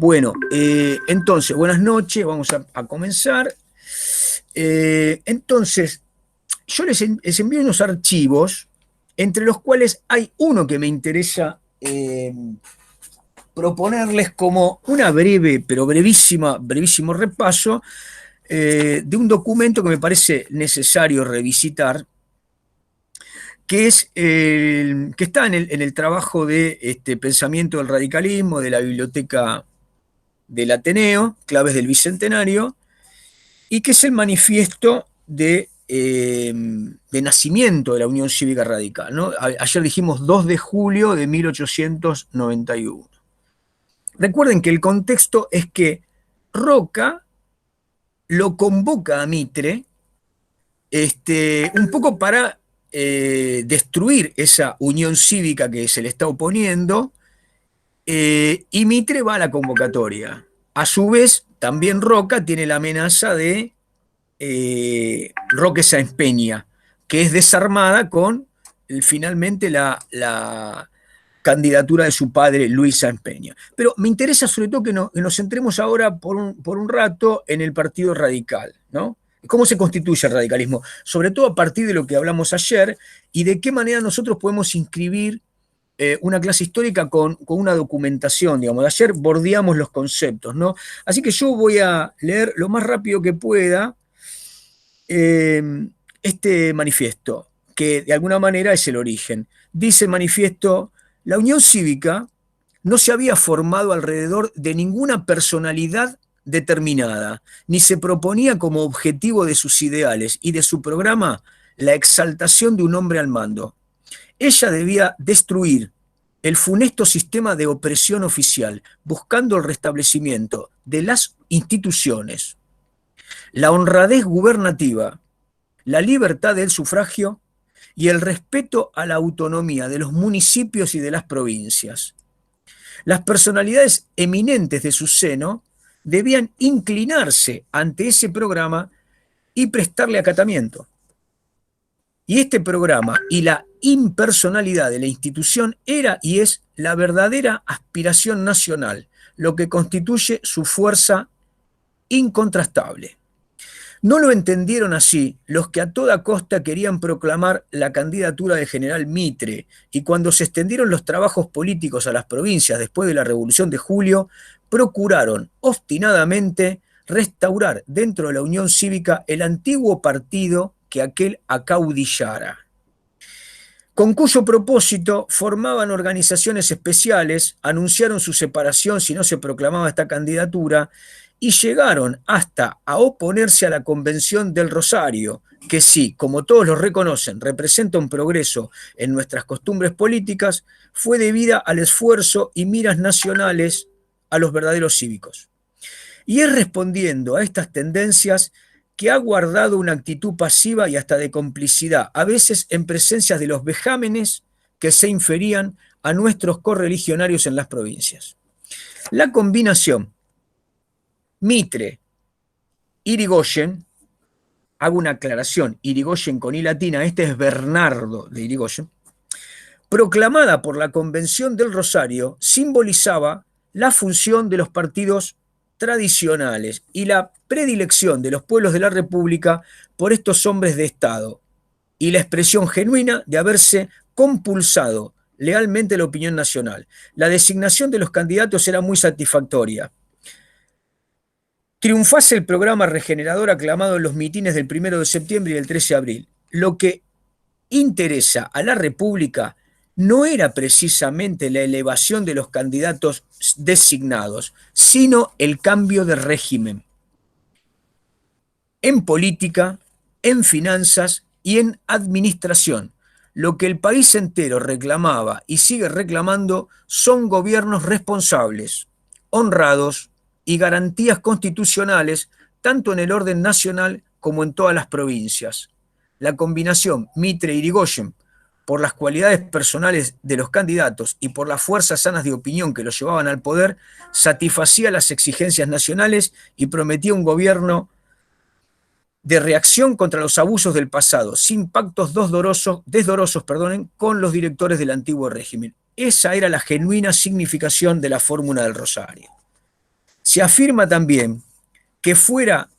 Bueno, entonces, buenas noches, vamos a comenzar. Entonces, yo les envío unos archivos, entre los cuales hay uno que me interesa proponerles como una breve, pero brevísimo repaso de un documento que me parece necesario revisitar, que que está en el trabajo de pensamiento del radicalismo de la biblioteca del Ateneo, Claves del Bicentenario, y que es el manifiesto de nacimiento de la Unión Cívica Radical, ¿no? Ayer dijimos 2 de julio de 1891. Recuerden que el contexto es que Roca lo convoca a Mitre un poco para destruir esa unión cívica que se le está oponiendo, y Mitre va a la convocatoria. A su vez, también Roca tiene la amenaza de Roque Sáenz Peña, que es desarmada con finalmente la candidatura de su padre, Luis Sáenz Peña. Pero me interesa sobre todo que nos centremos ahora por un rato en el Partido Radical, ¿no? ¿Cómo se constituye el radicalismo? Sobre todo a partir de lo que hablamos ayer y de qué manera nosotros podemos inscribir una clase histórica con una documentación, digamos. De ayer bordeamos los conceptos, ¿no? Así que yo voy a leer lo más rápido que pueda este manifiesto, que de alguna manera es el origen. Dice el manifiesto: la Unión Cívica no se había formado alrededor de ninguna personalidad determinada, ni se proponía como objetivo de sus ideales y de su programa la exaltación de un hombre al mando. Ella debía destruir el funesto sistema de opresión oficial, buscando el restablecimiento de las instituciones, la honradez gubernativa, la libertad del sufragio y el respeto a la autonomía de los municipios y de las provincias. Las personalidades eminentes de su seno debían inclinarse ante ese programa y prestarle acatamiento. Y este programa y la impersonalidad de la institución era y es la verdadera aspiración nacional, lo que constituye su fuerza incontrastable. No lo entendieron así los que a toda costa querían proclamar la candidatura del general Mitre, y cuando se extendieron los trabajos políticos a las provincias después de la Revolución de Julio, procuraron obstinadamente restaurar dentro de la Unión Cívica el antiguo partido que aquel acaudillara, con cuyo propósito formaban organizaciones especiales, anunciaron su separación si no se proclamaba esta candidatura, y llegaron hasta a oponerse a la Convención del Rosario, que sí, como todos lo reconocen, representa un progreso en nuestras costumbres políticas, fue debida al esfuerzo y miras nacionales a los verdaderos cívicos. Y es respondiendo a estas tendencias que ha guardado una actitud pasiva y hasta de complicidad, a veces en presencia de los vejámenes que se inferían a nuestros correligionarios en las provincias. La combinación Mitre, Irigoyen, hago una aclaración, Irigoyen con I latina, este es Bernardo de Irigoyen, proclamada por la Convención del Rosario, simbolizaba la función de los partidos tradicionales y la predilección de los pueblos de la República por estos hombres de Estado, y la expresión genuina de haberse compulsado lealmente la opinión nacional. La designación de los candidatos era muy satisfactoria. Triunfase el programa regenerador aclamado en los mitines del 1 de septiembre y del 13 de abril. Lo que interesa a la República no era precisamente la elevación de los candidatos designados, sino el cambio de régimen en política, en finanzas y en administración. Lo que el país entero reclamaba y sigue reclamando son gobiernos responsables, honrados y garantías constitucionales, tanto en el orden nacional como en todas las provincias. La combinación Mitre-Irigoyen, por las cualidades personales de los candidatos y por las fuerzas sanas de opinión que los llevaban al poder, satisfacía las exigencias nacionales y prometía un gobierno de reacción contra los abusos del pasado, sin pactos desdorosos con los directores del antiguo régimen. Esa era la genuina significación de la fórmula del Rosario. Se afirma también que fuera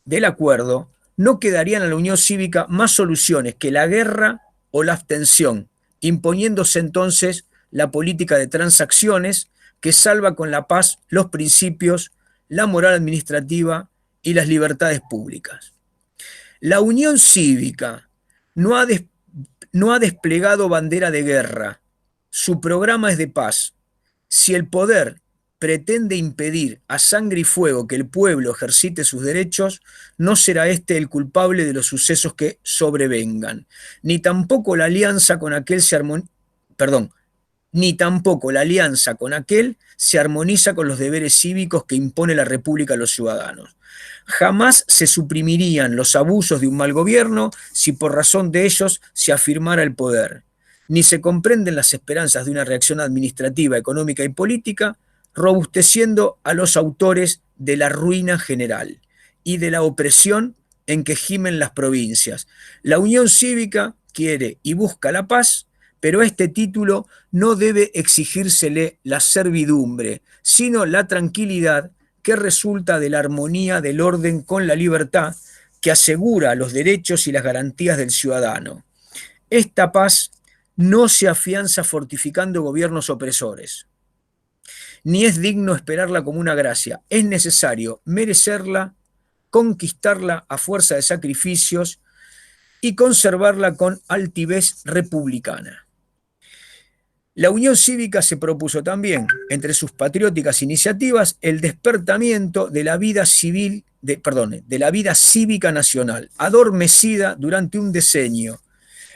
del acuerdo no quedarían a la Unión Cívica más soluciones que la guerra o la abstención, imponiéndose entonces la política de transacciones que salva con la paz los principios, la moral administrativa y las libertades públicas. La Unión Cívica no ha, des, no ha desplegado bandera de guerra, su programa es de paz. Si el poder pretende impedir a sangre y fuego que el pueblo ejercite sus derechos, no será este el culpable de los sucesos que sobrevengan, ni tampoco la alianza con aquel se armoniza, perdón, ni tampoco la alianza con aquel se armoniza con los deberes cívicos que impone la República a los ciudadanos. Jamás se suprimirían los abusos de un mal gobierno si por razón de ellos se afirmara el poder, ni se comprenden las esperanzas de una reacción administrativa, económica y política, robusteciendo a los autores de la ruina general y de la opresión en que gimen las provincias. La Unión Cívica quiere y busca la paz, pero a este título no debe exigírsele la servidumbre, sino la tranquilidad que resulta de la armonía del orden con la libertad que asegura los derechos y las garantías del ciudadano. Esta paz no se afianza fortificando gobiernos opresores, ni es digno esperarla como una gracia. Es necesario merecerla, conquistarla a fuerza de sacrificios y conservarla con altivez republicana. La Unión Cívica se propuso también, entre sus patrióticas iniciativas, el despertamiento de la vida civil, de la vida cívica nacional, adormecida durante un decenio.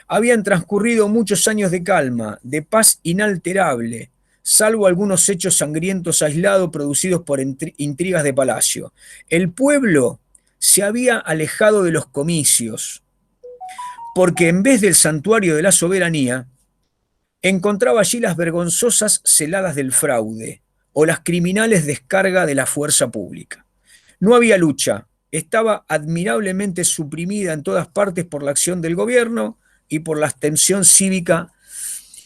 Habían transcurrido muchos años de calma, de paz inalterable, salvo algunos hechos sangrientos aislados producidos por intrigas de palacio. El pueblo se había alejado de los comicios, porque en vez del santuario de la soberanía, encontraba allí las vergonzosas celadas del fraude o las criminales descargas de la fuerza pública. No había lucha, estaba admirablemente suprimida en todas partes por la acción del gobierno y por la abstención cívica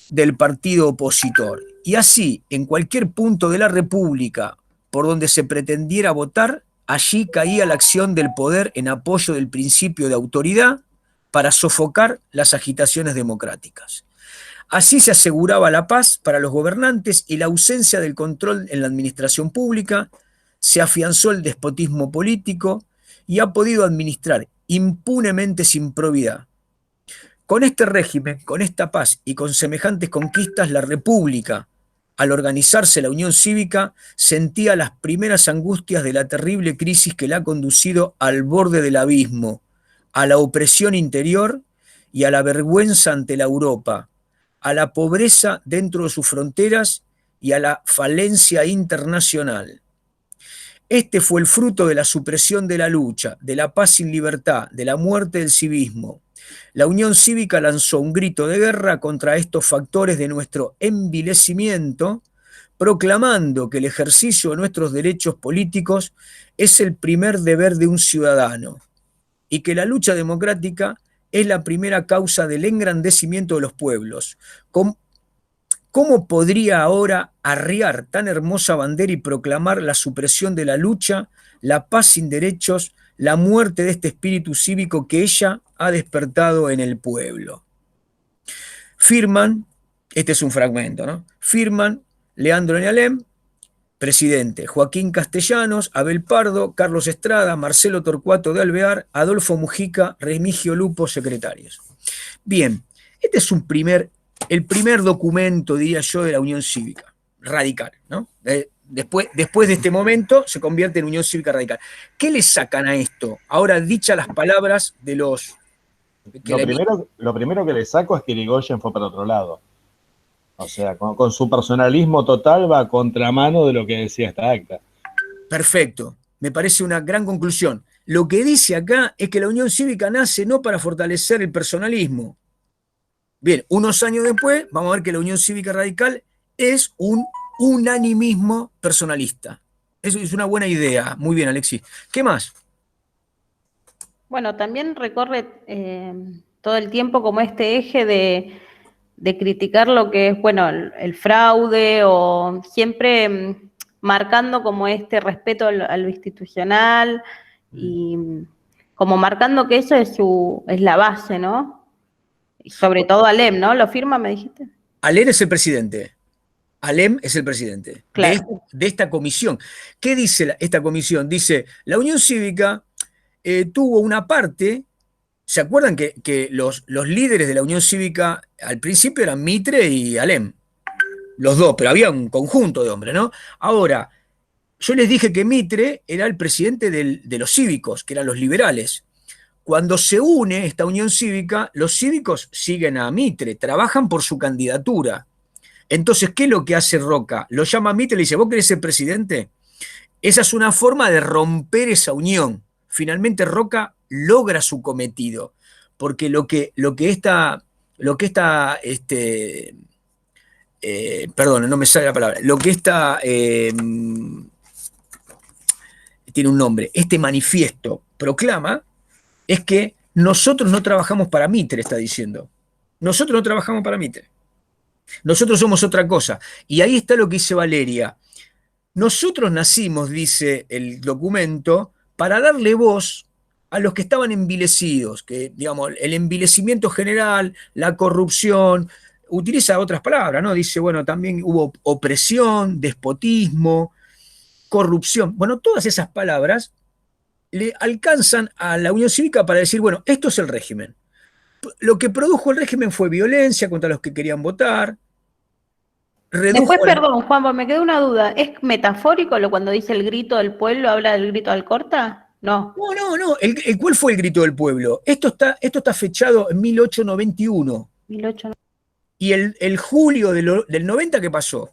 del partido opositor. Y así, en cualquier punto de la República por donde se pretendiera votar, allí caía la acción del poder en apoyo del principio de autoridad para sofocar las agitaciones democráticas. Así se aseguraba la paz para los gobernantes y la ausencia del control en la administración pública, se afianzó el despotismo político y ha podido administrar impunemente sin probidad. Con este régimen, con esta paz y con semejantes conquistas, la República, al organizarse la Unión Cívica, sentía las primeras angustias de la terrible crisis que la ha conducido al borde del abismo, a la opresión interior y a la vergüenza ante la Europa, a la pobreza dentro de sus fronteras y a la falencia internacional. Este fue el fruto de la supresión de la lucha, de la paz sin libertad, de la muerte del civismo. La Unión Cívica lanzó un grito de guerra contra estos factores de nuestro envilecimiento, proclamando que el ejercicio de nuestros derechos políticos es el primer deber de un ciudadano y que la lucha democrática es la primera causa del engrandecimiento de los pueblos. ¿Cómo podría ahora arriar tan hermosa bandera y proclamar la supresión de la lucha, la paz sin derechos, la muerte de este espíritu cívico que ella ha despertado en el pueblo? Firman, este es un fragmento, ¿no? Firman Leandro Nealem, presidente, Joaquín Castellanos, Abel Pardo, Carlos Estrada, Marcelo Torcuato de Alvear, Adolfo Mujica, Remigio Lupo, secretarios. Bien, este es el primer documento, diría yo, de la Unión Cívica Radical, ¿no? Después de este momento se convierte en Unión Cívica Radical. ¿Qué le sacan a esto? Ahora, dichas las palabras de los... Lo primero que le saco es que Irigoyen fue para otro lado. O sea, con su personalismo total va a contramano de lo que decía esta acta. Perfecto, me parece una gran conclusión. Lo que dice acá es que la Unión Cívica nace no para fortalecer el personalismo. Bien, unos años después vamos a ver que la Unión Cívica Radical es un unanimismo personalista. Eso es una buena idea. Muy bien, Alexis. ¿Qué más? Bueno, también recorre todo el tiempo como este eje de criticar lo que es, bueno, el fraude o siempre marcando como este respeto a lo institucional y como marcando que eso es la base, ¿no? Y sobre todo Alem, ¿no? ¿Lo firma, me dijiste? Alem es el presidente. Alem es el presidente Claro. de esta comisión. ¿Qué dice esta comisión? Dice, la Unión Cívica tuvo una parte. ¿Se acuerdan que los líderes de la Unión Cívica al principio eran Mitre y Alem? Los dos, pero había un conjunto de hombres, ¿no? Ahora, yo les dije que Mitre era el presidente de los cívicos, que eran los liberales. Cuando se une esta Unión Cívica, los cívicos siguen a Mitre, trabajan por su candidatura. Entonces, ¿qué es lo que hace Roca? Lo llama a Mitre y le dice, ¿vos querés ser presidente? Esa es una forma de romper esa unión. Finalmente Roca logra su cometido, porque lo que esta, perdón, no me sale la palabra, lo que esta, tiene un nombre, este manifiesto proclama, es que nosotros no trabajamos para Mitre, está diciendo. Nosotros no trabajamos para Mitre. Nosotros somos otra cosa. Y ahí está lo que dice Valeria. Nosotros nacimos, dice el documento, para darle voz a los que estaban envilecidos, que, digamos, el envilecimiento general, la corrupción, utiliza otras palabras, ¿no? Dice, bueno, también hubo opresión, despotismo, corrupción. Bueno, todas esas palabras le alcanzan a la Unión Cívica para decir, bueno, esto es el régimen. Lo que produjo el régimen fue violencia contra los que querían votar. Después, perdón, Juan, me quedó una duda. ¿Es metafórico cuando dice el grito del pueblo, habla del grito de Alcorta? No. No. ¿Cuál fue el grito del pueblo? Esto está fechado en 1891. 1890. ¿Y el julio del 90 qué pasó?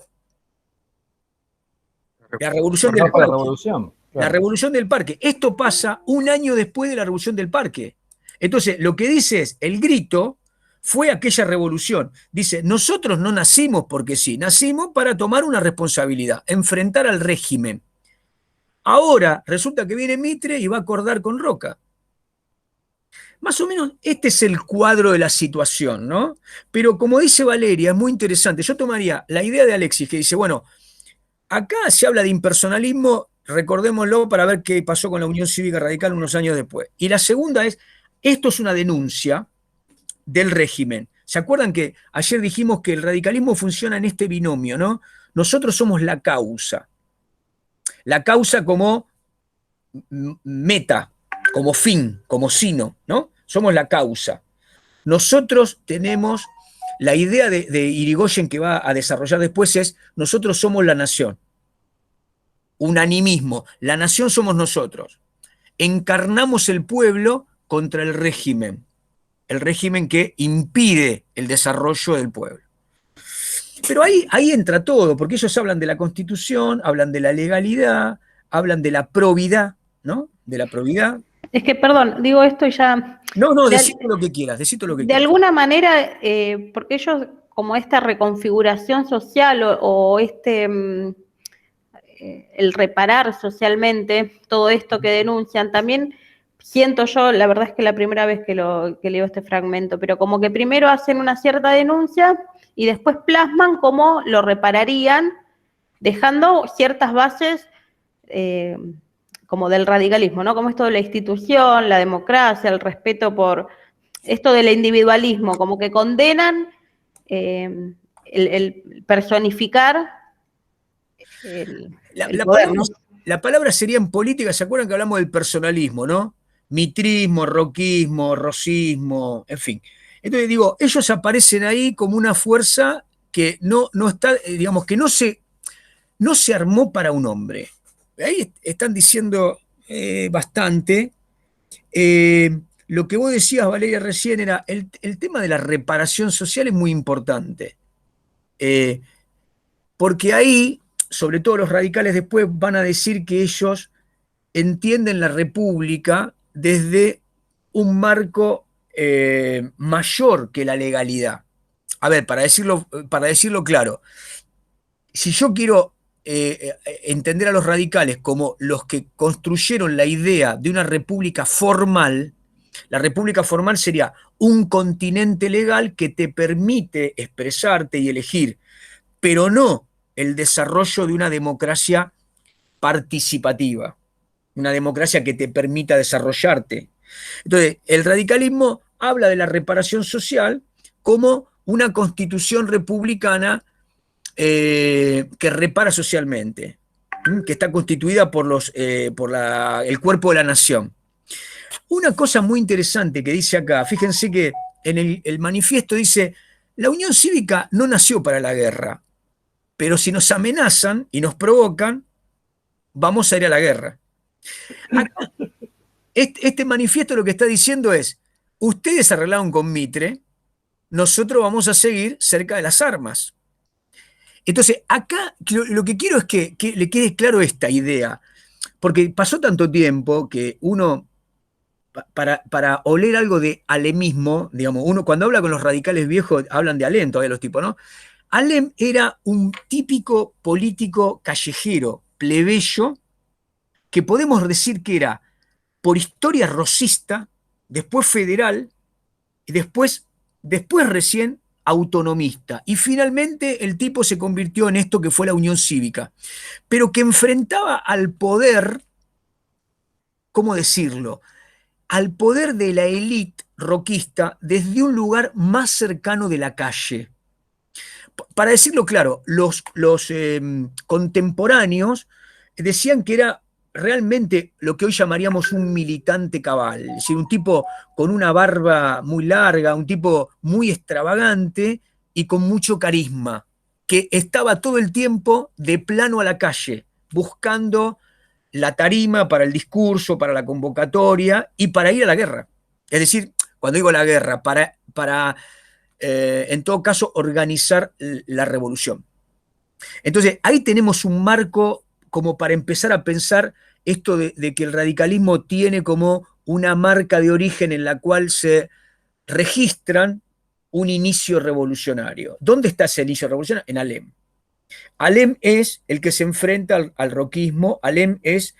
La revolución del parque. Claro. La revolución del parque. Esto pasa un año después de la revolución del parque. Entonces, lo que dice es, el grito fue aquella revolución. Dice, nosotros no nacimos porque sí, nacimos para tomar una responsabilidad, enfrentar al régimen. Ahora resulta que viene Mitre y va a acordar con Roca. Más o menos este es el cuadro de la situación, ¿no? Pero como dice Valeria, es muy interesante. Yo tomaría la idea de Alexis, que dice, bueno, acá se habla de impersonalismo, recordémoslo para ver qué pasó con la Unión Cívica Radical unos años después. Y la segunda es, esto es una denuncia del régimen. ¿Se acuerdan que ayer dijimos que el radicalismo funciona en este binomio, ¿no? Nosotros somos la causa. La causa como meta, como fin, como sino, ¿no? Somos la causa. Nosotros tenemos la idea de Irigoyen que va a desarrollar después es, nosotros somos la nación. Unanimismo, la nación somos nosotros. Encarnamos el pueblo contra el régimen que impide el desarrollo del pueblo. Pero ahí entra todo, porque ellos hablan de la Constitución, hablan de la legalidad, hablan de la probidad, ¿no? De la probidad. Es que, perdón, digo esto y ya... No, decito lo que quieras, De alguna manera, porque ellos, como esta reconfiguración social o el reparar socialmente todo esto que denuncian, también siento yo, la verdad es que la primera vez que leo este fragmento, pero como que primero hacen una cierta denuncia y después plasman cómo lo repararían, dejando ciertas bases como del radicalismo, ¿no? Como esto de la institución, la democracia, el respeto por esto del individualismo, como que condenan el personificar el poder, ¿no? La palabra sería en política, ¿se acuerdan que hablamos del personalismo, ¿no? Mitrismo, roquismo, rosismo, en fin. Entonces digo, ellos aparecen ahí como una fuerza que no está, digamos, que no se armó para un hombre. Ahí están diciendo bastante. Lo que vos decías, Valeria, recién era el tema de la reparación social es muy importante. Porque ahí, sobre todo los radicales después van a decir que ellos entienden la república desde un marco mayor que la legalidad. A ver, para decirlo claro, si yo quiero entender a los radicales como los que construyeron la idea de una república formal, la república formal sería un continente legal que te permite expresarte y elegir, pero no el desarrollo de una democracia participativa, una democracia que te permita desarrollarte. Entonces, el radicalismo habla de la reparación social como una constitución republicana que repara socialmente, que está constituida por el cuerpo de la nación. Una cosa muy interesante que dice acá, fíjense que en el manifiesto dice, la Unión Cívica no nació para la guerra, pero si nos amenazan y nos provocan, vamos a ir a la guerra. Acá, este manifiesto lo que está diciendo es, ustedes se arreglaron con Mitre, nosotros vamos a seguir cerca de las armas. Entonces, acá lo que quiero es que le quede claro esta idea, porque pasó tanto tiempo que uno, para oler algo de alemismo, digamos, uno cuando habla con los radicales viejos, hablan de Alem todavía los tipos, ¿no? Alem era un típico político callejero, plebeyo, que podemos decir que era por historia rosista, después federal, y después recién autonomista. Y finalmente el tipo se convirtió en esto que fue la Unión Cívica, pero que enfrentaba al poder, ¿cómo decirlo? Al poder de la élite roquista desde un lugar más cercano de la calle. Para decirlo claro, los contemporáneos decían que era realmente lo que hoy llamaríamos un militante cabal, es decir, un tipo con una barba muy larga, un tipo muy extravagante y con mucho carisma, que estaba todo el tiempo de plano a la calle, buscando la tarima para el discurso, para la convocatoria y para ir a la guerra. Es decir, cuando digo la guerra, para en todo caso, organizar la revolución. Entonces, ahí tenemos un marco como para empezar a pensar esto de que el radicalismo tiene como una marca de origen en la cual se registran un inicio revolucionario. ¿Dónde está ese inicio revolucionario? En Alem. Alem es el que se enfrenta al roquismo, Alem es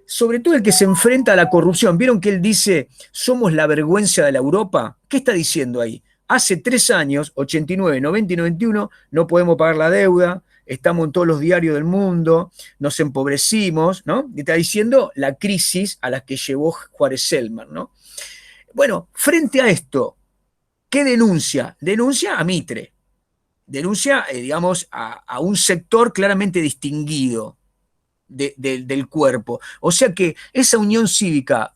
sobre todo el que se enfrenta a la corrupción. ¿Vieron que él dice, somos la vergüenza de la Europa? ¿Qué está diciendo ahí? Hace 3 años, 89, 90 y 91, no podemos pagar la deuda, estamos en todos los diarios del mundo, nos empobrecimos, ¿no? Y está diciendo la crisis a la que llevó Juárez Selman, ¿no? Bueno, frente a esto, ¿qué denuncia? Denuncia a Mitre, denuncia, digamos, a un sector claramente distinguido del cuerpo. O sea que esa unión cívica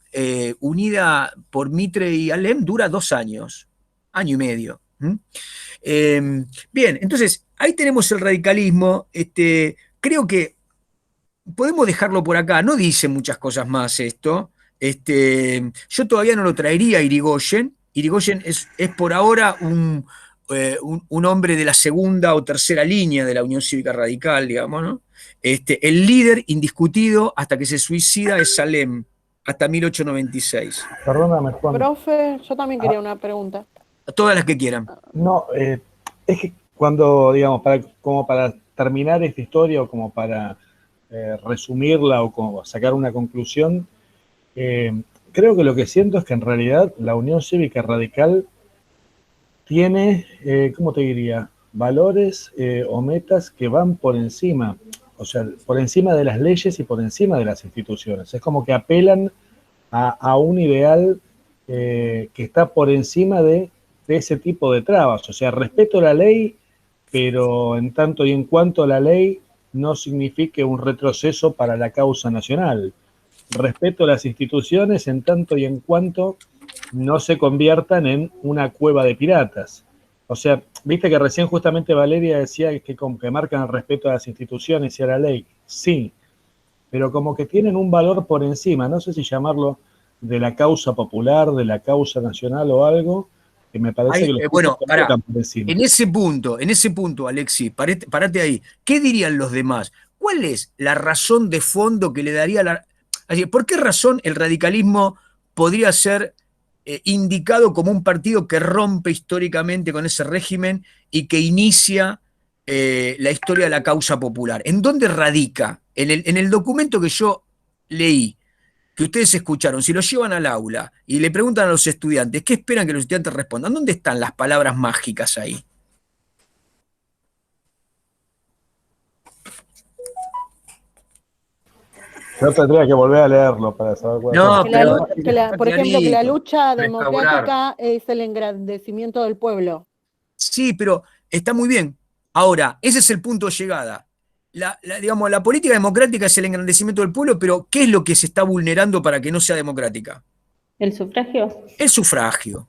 unida por Mitre y Alem dura 2 años, año y medio. Bien, entonces ahí tenemos el radicalismo. Creo que podemos dejarlo por acá. No dice muchas cosas más esto. Yo todavía no lo traería a Irigoyen. Irigoyen es por ahora un hombre de la segunda o tercera línea de la Unión Cívica Radical, digamos, ¿no? El líder indiscutido hasta que se suicida es Salem, hasta 1896. Perdóname, Juan. Profe, yo también quería una pregunta. Todas las que quieran. No, es que cuando, digamos, como para terminar esta historia o como para resumirla o como sacar una conclusión, creo que lo que siento es que en realidad la Unión Cívica Radical tiene, ¿cómo te diría?, valores o metas que van por encima, o sea, por encima de las leyes y por encima de las instituciones. Es como que apelan a un ideal que está por encima de ese tipo de trabas. O sea, respeto la ley, pero en tanto y en cuanto la ley no signifique un retroceso para la causa nacional. Respeto las instituciones en tanto y en cuanto no se conviertan en una cueva de piratas. O sea, viste que recién justamente Valeria decía que como que marcan el respeto a las instituciones y a la ley. Sí, pero como que tienen un valor por encima, no sé si llamarlo de la causa popular, de la causa nacional o algo, que me parece que los bueno, pará, por encima. en ese punto, Alexis, parate ahí. ¿Qué dirían los demás? ¿Cuál es la razón de fondo que le daría ¿por qué razón el radicalismo podría ser indicado como un partido que rompe históricamente con ese régimen y que inicia la historia de la causa popular? ¿En dónde radica? En el documento que yo leí, que ustedes escucharon, si lo llevan al aula y le preguntan a los estudiantes, ¿qué esperan que los estudiantes respondan? ¿Dónde están las palabras mágicas ahí? Yo tendría que volver a leerlo para saber cuál No, es. Que la pero lucha, por ejemplo, que la lucha restaurar. democrática es el engrandecimiento del pueblo. Sí, pero está muy bien. Ahora, ese es el punto de llegada. Digamos, la política democrática es el engrandecimiento del pueblo, pero ¿qué es lo que se está vulnerando para que no sea democrática? ¿El sufragio? El sufragio.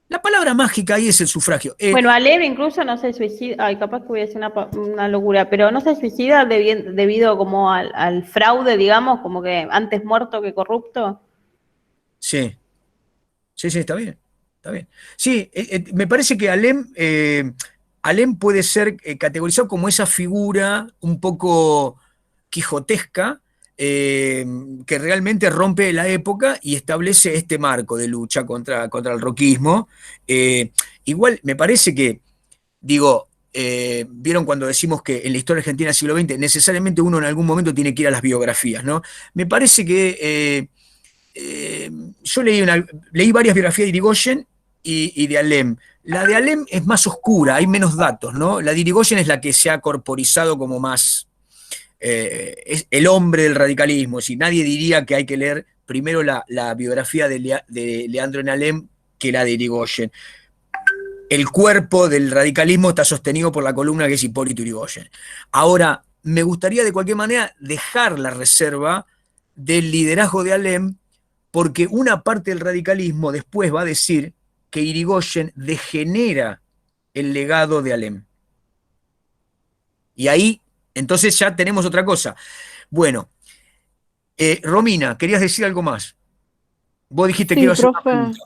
La palabra mágica ahí es el sufragio. Bueno, Alem incluso no se suicida, ay, capaz que voy a decir una locura, pero no se suicida debido como al fraude, digamos, como que antes muerto que corrupto. Sí, sí, está bien. Está bien. Sí, me parece que Alem puede ser categorizado como esa figura un poco quijotesca que realmente rompe la época y establece este marco de lucha contra el roquismo. Igual me parece que, digo, vieron cuando decimos que en la historia argentina del siglo XX necesariamente uno en algún momento tiene que ir a las biografías, ¿no? Me parece que yo leí varias biografías de Irigoyen y de Alem. La de Alem es más oscura, hay menos datos, ¿no? La de Irigoyen es la que se ha corporizado como más es el hombre del radicalismo. Si nadie diría que hay que leer primero la biografía de Leandro en Alem que la de Irigoyen. El cuerpo del radicalismo está sostenido por la columna que es Hipólito Yrigoyen. Ahora, me gustaría de cualquier manera dejar la reserva del liderazgo de Alem, porque una parte del radicalismo después va a decir que Irigoyen degenera el legado de Alem. Y ahí, entonces ya tenemos otra cosa. Bueno, Romina, ¿querías decir algo más? Vos dijiste que Sí, iba a hacer una profe. pregunta.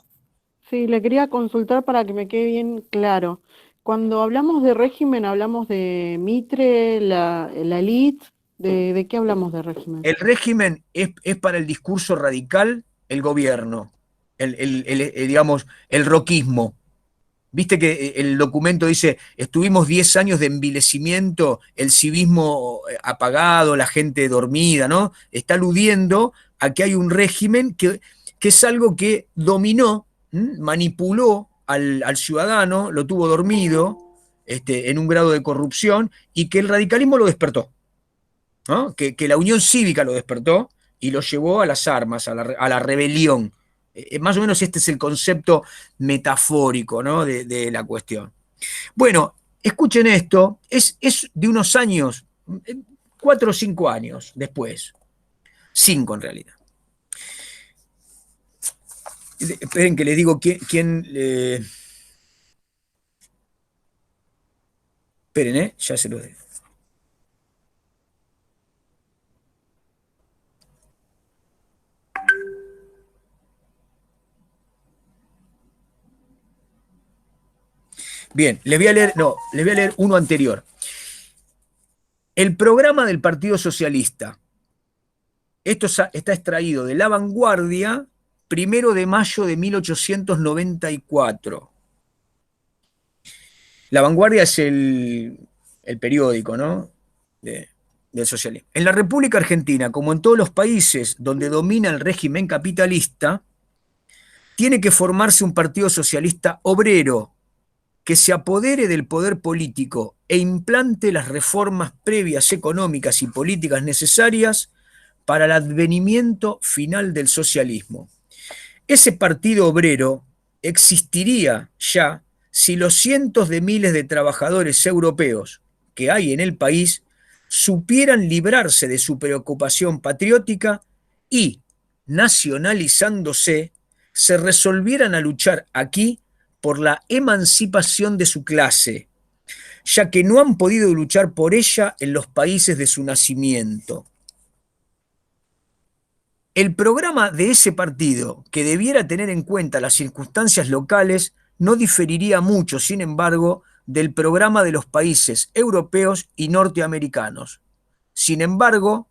Sí, le quería consultar para que me quede bien claro. Cuando hablamos de régimen, hablamos de Mitre, la élite, ¿de qué hablamos de régimen? El régimen es para el discurso radical el gobierno, digamos, el roquismo. Viste que el documento dice, estuvimos 10 años de envilecimiento, el civismo apagado, la gente dormida, ¿no? Está aludiendo a que hay un régimen que es algo que dominó, manipuló al ciudadano, lo tuvo dormido en un grado de corrupción y que el radicalismo lo despertó, ¿no? Que la Unión Cívica lo despertó y lo llevó a las armas, a la rebelión. Más o menos este es el concepto metafórico, ¿no? de la cuestión. Bueno, escuchen esto, es de unos años, 4 o 5 años después, 5 en realidad. Esperen que les digo quién esperen, ya se los digo. Bien, les voy a leer uno anterior. El programa del Partido Socialista. Esto está extraído de La Vanguardia, 1 de mayo de 1894. La Vanguardia es el periódico, ¿no? Del socialismo. En la República Argentina, como en todos los países donde domina el régimen capitalista, tiene que formarse un partido socialista obrero que se apodere del poder político e implante las reformas previas económicas y políticas necesarias para el advenimiento final del socialismo. Ese partido obrero existiría ya si los cientos de miles de trabajadores europeos que hay en el país supieran librarse de su preocupación patriótica y, nacionalizándose, se resolvieran a luchar aquí por la emancipación de su clase, ya que no han podido luchar por ella en los países de su nacimiento. El programa de ese partido, que debiera tener en cuenta las circunstancias locales, no diferiría mucho, sin embargo, del programa de los países europeos y norteamericanos. Sin embargo,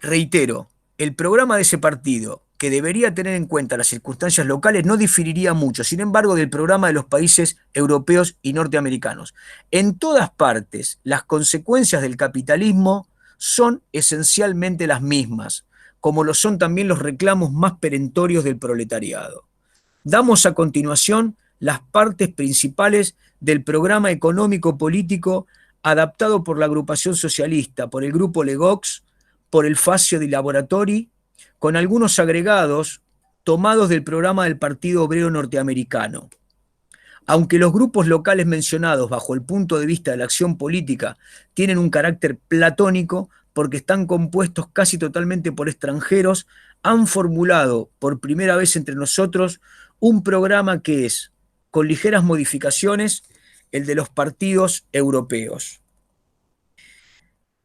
reitero, el programa de ese partido, que debería tener en cuenta las circunstancias locales, no diferiría mucho, sin embargo, del programa de los países europeos y norteamericanos. En todas partes, las consecuencias del capitalismo son esencialmente las mismas, como lo son también los reclamos más perentorios del proletariado. Damos a continuación las partes principales del programa económico-político adaptado por la agrupación socialista, por el grupo Legox, por el Facio di Laboratori, con algunos agregados tomados del programa del Partido Obrero Norteamericano. Aunque los grupos locales mencionados bajo el punto de vista de la acción política tienen un carácter platónico porque están compuestos casi totalmente por extranjeros, han formulado por primera vez entre nosotros un programa que es, con ligeras modificaciones, el de los partidos europeos.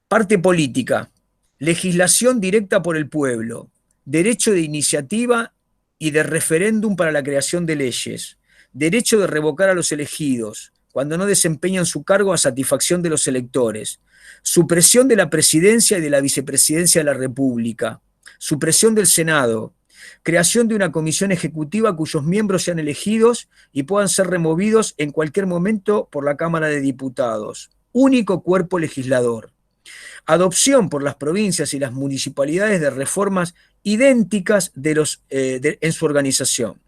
Parte política: legislación directa por el pueblo, derecho de iniciativa y de referéndum para la creación de leyes, derecho de revocar a los elegidos cuando no desempeñan su cargo a satisfacción de los electores, supresión de la presidencia y de la vicepresidencia de la República, supresión del Senado, creación de una comisión ejecutiva cuyos miembros sean elegidos y puedan ser removidos en cualquier momento por la Cámara de Diputados, único cuerpo legislador, adopción por las provincias y las municipalidades de reformas idénticas en su organización,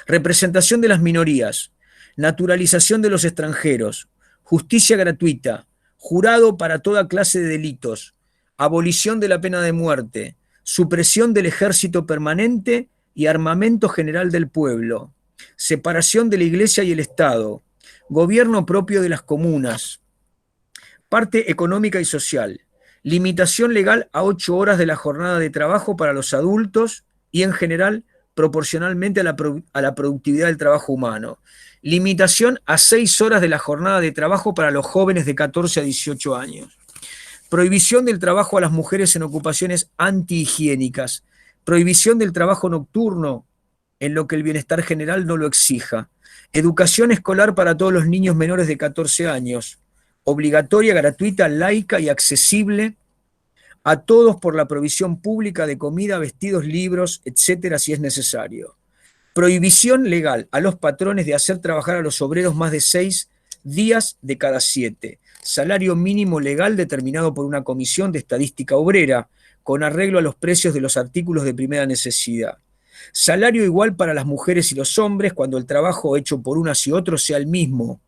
representación de las minorías, naturalización de los extranjeros, justicia gratuita, jurado para toda clase de delitos, abolición de la pena de muerte, supresión del ejército permanente y armamento general del pueblo, separación de la Iglesia y el Estado, gobierno propio de las comunas, parte económica y social, limitación legal a 8 horas de la jornada de trabajo para los adultos y en general proporcionalmente a la productividad del trabajo humano, limitación a 6 horas de la jornada de trabajo para los jóvenes de 14 a 18 años, prohibición del trabajo a las mujeres en ocupaciones antihigiénicas, prohibición del trabajo nocturno en lo que el bienestar general no lo exija, educación escolar para todos los niños menores de 14 años, obligatoria, gratuita, laica y accesible a todos por la provisión pública de comida, vestidos, libros, etcétera, si es necesario. Prohibición legal a los patrones de hacer trabajar a los obreros más de 6 días de cada 7. Salario mínimo legal determinado por una comisión de estadística obrera, con arreglo a los precios de los artículos de primera necesidad. Salario igual para las mujeres y los hombres cuando el trabajo hecho por unas y otros sea el mismo.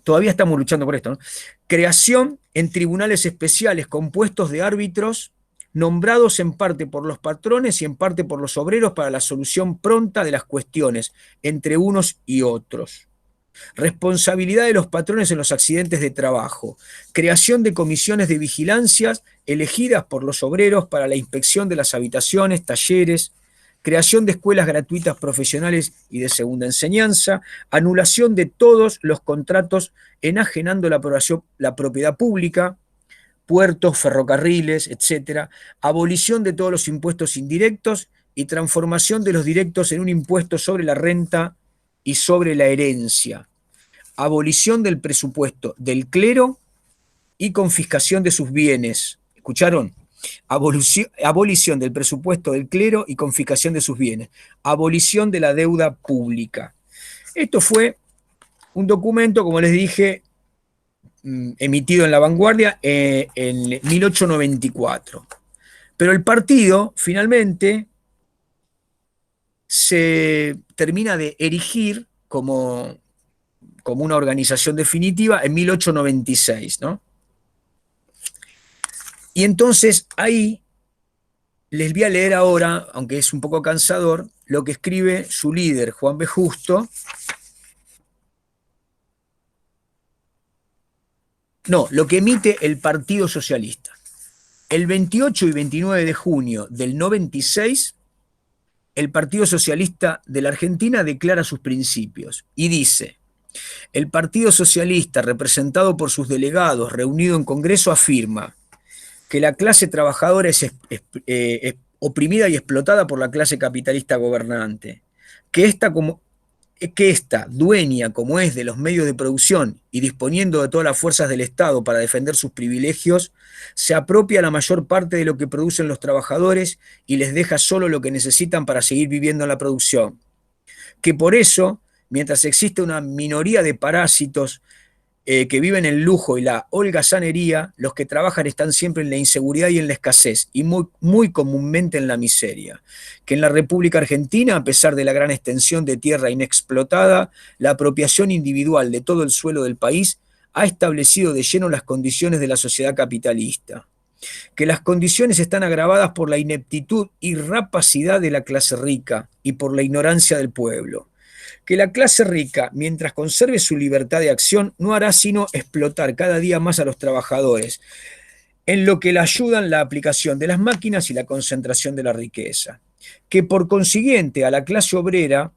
Todavía estamos luchando por esto, ¿no? Creación en tribunales especiales compuestos de árbitros nombrados en parte por los patrones y en parte por los obreros para la solución pronta de las cuestiones entre unos y otros. Responsabilidad de los patrones en los accidentes de trabajo. Creación de comisiones de vigilancias elegidas por los obreros para la inspección de las habitaciones, talleres. Creación de escuelas gratuitas profesionales y de segunda enseñanza, anulación de todos los contratos enajenando la propiedad pública, puertos, ferrocarriles, etc., abolición de todos los impuestos indirectos y transformación de los directos en un impuesto sobre la renta y sobre la herencia, abolición del presupuesto del clero y confiscación de sus bienes. ¿Escucharon? Abolición del presupuesto del clero y confiscación de sus bienes, abolición de la deuda pública. Esto fue un documento, como les dije, emitido en La Vanguardia en 1894. Pero el partido finalmente se termina de erigir como una organización definitiva en 1896, ¿no? Y entonces ahí les voy a leer ahora, aunque es un poco cansador, lo que escribe su líder, Juan B. Justo. No, lo que emite el Partido Socialista. El 28 y 29 de junio del 96, el Partido Socialista de la Argentina declara sus principios y dice: el Partido Socialista, representado por sus delegados, reunido en Congreso, afirma que la clase trabajadora es oprimida y explotada por la clase capitalista gobernante, que esta, dueña como es de los medios de producción y disponiendo de todas las fuerzas del Estado para defender sus privilegios, se apropia la mayor parte de lo que producen los trabajadores y les deja solo lo que necesitan para seguir viviendo en la producción. Que por eso, mientras existe una minoría de parásitos que viven en el lujo y la holgazanería, los que trabajan están siempre en la inseguridad y en la escasez, y muy, muy comúnmente en la miseria. Que en la República Argentina, a pesar de la gran extensión de tierra inexplotada, la apropiación individual de todo el suelo del país ha establecido de lleno las condiciones de la sociedad capitalista, que las condiciones están agravadas por la ineptitud y rapacidad de la clase rica y por la ignorancia del pueblo, que la clase rica, mientras conserve su libertad de acción, no hará sino explotar cada día más a los trabajadores, en lo que le ayudan la aplicación de las máquinas y la concentración de la riqueza, que por consiguiente a la clase obrera,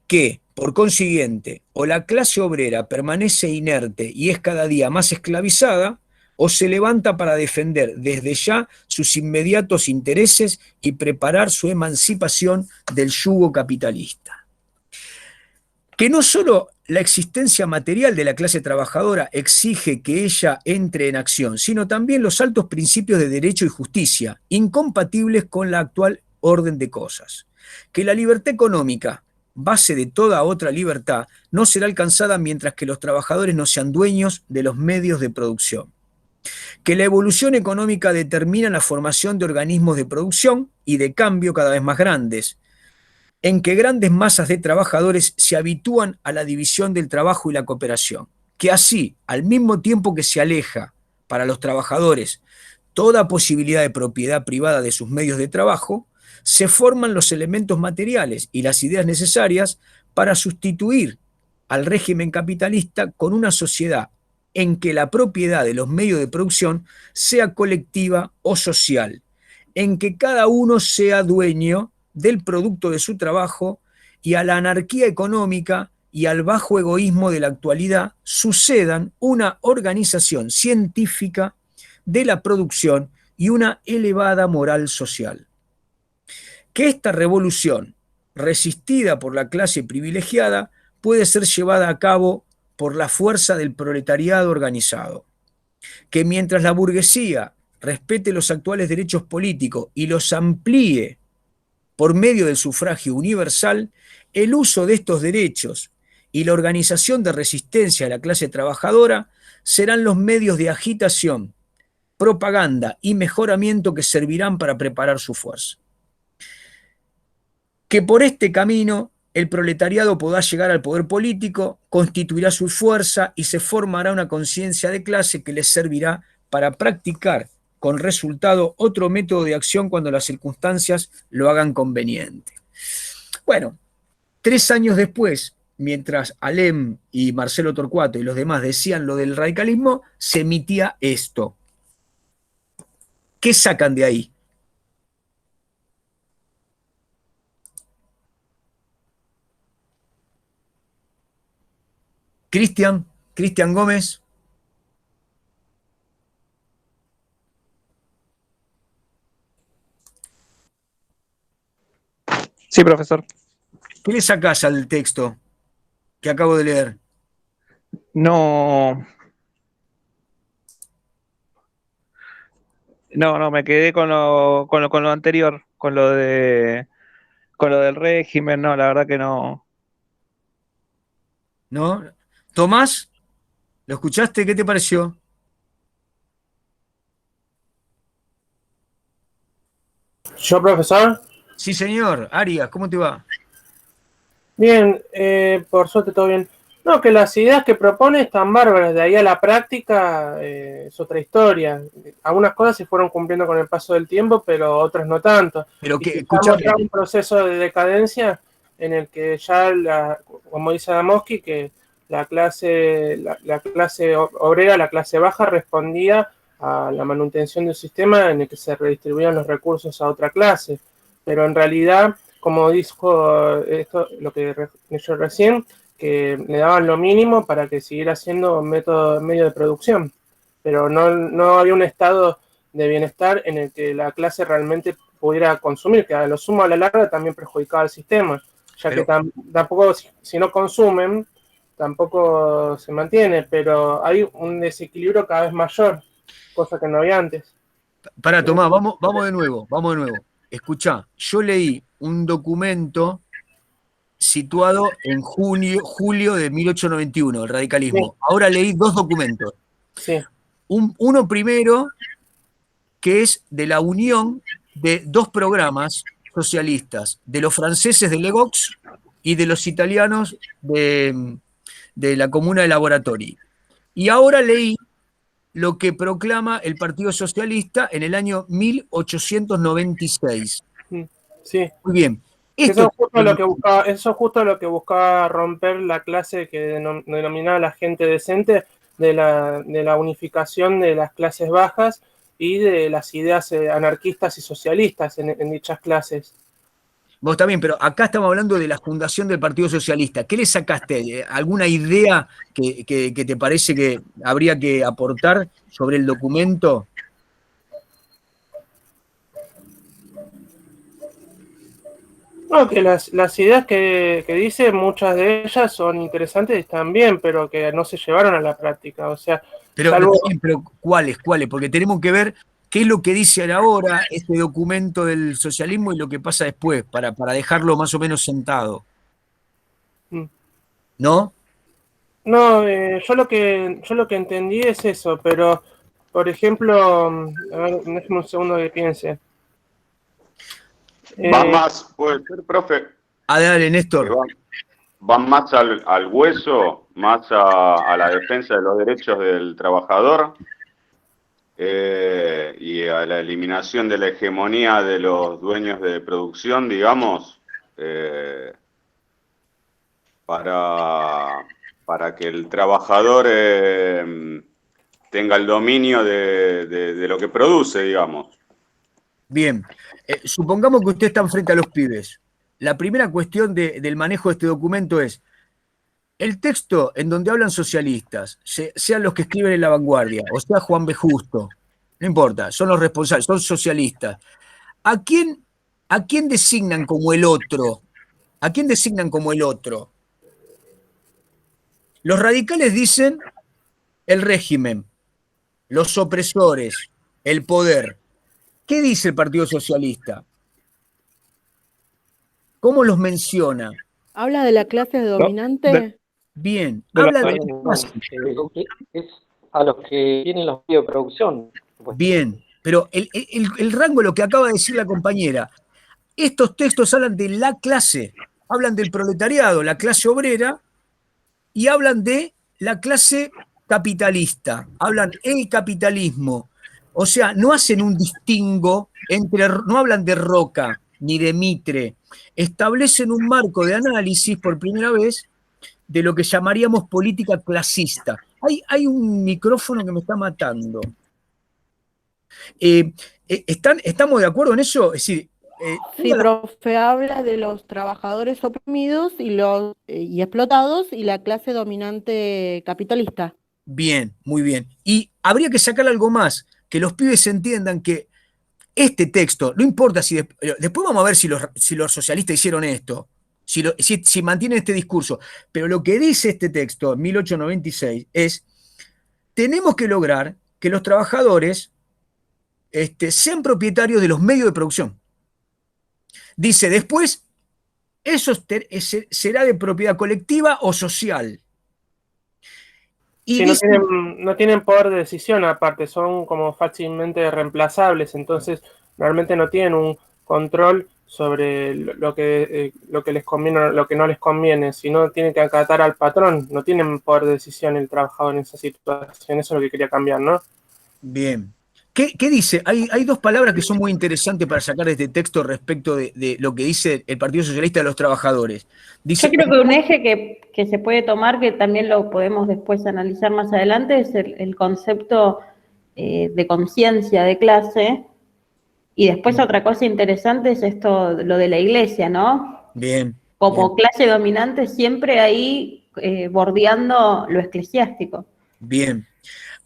que por consiguiente o la clase obrera permanece inerte y es cada día más esclavizada, o se levanta para defender desde ya sus inmediatos intereses y preparar su emancipación del yugo capitalista. Que no solo la existencia material de la clase trabajadora exige que ella entre en acción, sino también los altos principios de derecho y justicia, incompatibles con la actual orden de cosas. Que la libertad económica, base de toda otra libertad, no será alcanzada mientras que los trabajadores no sean dueños de los medios de producción. Que la evolución económica determina la formación de organismos de producción y de cambio cada vez más grandes, en que grandes masas de trabajadores se habitúan a la división del trabajo y la cooperación, que así, al mismo tiempo que se aleja para los trabajadores toda posibilidad de propiedad privada de sus medios de trabajo, se forman los elementos materiales y las ideas necesarias para sustituir al régimen capitalista con una sociedad en que la propiedad de los medios de producción sea colectiva o social, en que cada uno sea dueño del producto de su trabajo, y a la anarquía económica y al bajo egoísmo de la actualidad sucedan una organización científica de la producción y una elevada moral social. Que esta revolución, resistida por la clase privilegiada, puede ser llevada a cabo por la fuerza del proletariado organizado. Que mientras la burguesía respete los actuales derechos políticos y los amplíe por medio del sufragio universal, el uso de estos derechos y la organización de resistencia de la clase trabajadora serán los medios de agitación, propaganda y mejoramiento que servirán para preparar su fuerza. Que por este camino el proletariado podrá llegar al poder político, constituirá su fuerza y se formará una conciencia de clase que les servirá para practicar con resultado otro método de acción cuando las circunstancias lo hagan conveniente. Bueno, 3 años después, mientras Alem y Marcelo Torcuato y los demás decían lo del radicalismo, se emitía esto. ¿Qué sacan de ahí? Cristian Gómez. Sí, profesor. ¿Qué le sacás al texto que acabo de leer? No, me quedé con lo anterior, con lo del régimen, no, la verdad que no. ¿No? Tomás, ¿lo escuchaste? ¿Qué te pareció? ¿Yo, profesor? Sí, señor. Arias, ¿cómo te va? Bien, por suerte todo bien. No, que las ideas que propone están bárbaras, de ahí a la práctica es otra historia. Algunas cosas se fueron cumpliendo con el paso del tiempo, pero otras no tanto. Pero Y que, si estamos escúchame, ya en un proceso de decadencia en el que ya, como dice Adamowski, que la clase obrera, la clase baja, respondía a la manutención del sistema en el que se redistribuían los recursos a otra clase. Pero en realidad, como dijo esto, lo que yo recién, que le daban lo mínimo para que siguiera siendo medio de producción, pero no había un estado de bienestar en el que la clase realmente pudiera consumir, que a lo sumo a la larga también perjudicaba al sistema, ya que tampoco, si no consumen, tampoco se mantiene, pero hay un desequilibrio cada vez mayor, cosa que no había antes. Pará, Tomás, vamos de nuevo. Escuchá, yo leí un documento situado en julio de 1891, el radicalismo. Sí. Ahora leí 2 documentos. Sí. Uno primero, que es de la unión de 2 programas socialistas, de los franceses de Legox y de los italianos de de la comuna de Laboratori. Y ahora leí lo que proclama el Partido Socialista en el año 1896. Sí. Muy bien. Eso es justo lo que buscaba romper la clase que denominaba la gente decente, de la unificación de las clases bajas y de las ideas anarquistas y socialistas en dichas clases. Vos también, pero acá estamos hablando de la fundación del Partido Socialista. ¿Qué le sacaste? ¿Alguna idea que te parece que habría que aportar sobre el documento? No, que las ideas que dice, muchas de ellas son interesantes también, pero que no se llevaron a la práctica. O sea, Pero, salvo... pero ¿cuáles? Porque tenemos que ver qué es lo que dice ahora este documento del socialismo y lo que pasa después, para dejarlo más o menos sentado. ¿No? No, yo lo que entendí es eso, pero, por ejemplo, a ver, déjame un segundo que piense. Va más, puede ser, profe. Dale, Néstor. Van más al hueso, más a la defensa de los derechos del trabajador y a la eliminación de la hegemonía de los dueños de producción, digamos, para que el trabajador tenga el dominio de lo que produce, digamos. Bien, supongamos que usted está enfrente a los pibes. La primera cuestión del manejo de este documento es, el texto en donde hablan socialistas, sean los que escriben en La Vanguardia, o sea Juan B. Justo, no importa, son los responsables, son socialistas. ¿A quién designan como el otro? ¿A quién designan como el otro? Los radicales dicen el régimen, los opresores, el poder. ¿Qué dice el Partido Socialista? ¿Cómo los menciona? ¿Habla de la clase dominante? Bien, habla de la clase. Es a los que tienen los medios de producción. Bien, pero el rango, lo que acaba de decir la compañera, estos textos hablan de la clase, hablan del proletariado, la clase obrera, y hablan de la clase capitalista, hablan el capitalismo. O sea, no hacen un distingo no hablan de Roca ni de Mitre, establecen un marco de análisis por primera vez de lo que llamaríamos política clasista. Hay un micrófono que me está matando. ¿Estamos de acuerdo en eso? Es decir, sí, profe, habla de los trabajadores oprimidos y explotados y la clase dominante capitalista. Bien, muy bien. Y habría que sacar algo más, que los pibes entiendan que este texto, no importa si después vamos a ver si los socialistas hicieron esto, si mantienen este discurso, pero lo que dice este texto, 1896, es, tenemos que lograr que los trabajadores sean propietarios de los medios de producción. Dice, después, eso será de propiedad colectiva o social. Y sí, dice, no tienen poder de decisión aparte, son como fácilmente reemplazables, entonces realmente no tienen un control sobre lo que les conviene o lo que no les conviene, sino tienen que acatar al patrón, no tienen poder de decisión el trabajador en esa situación, eso es lo que quería cambiar, ¿no? Bien. ¿Qué dice? Hay dos palabras que son muy interesantes para sacar de este texto respecto de lo que dice el Partido Socialista de los Trabajadores. Dice, yo creo que un eje que se puede tomar, que también lo podemos después analizar más adelante, es el concepto de conciencia de clase. Y después otra cosa interesante es esto, lo de la iglesia, ¿no? Bien. Como clase dominante siempre ahí bordeando lo eclesiástico. Bien.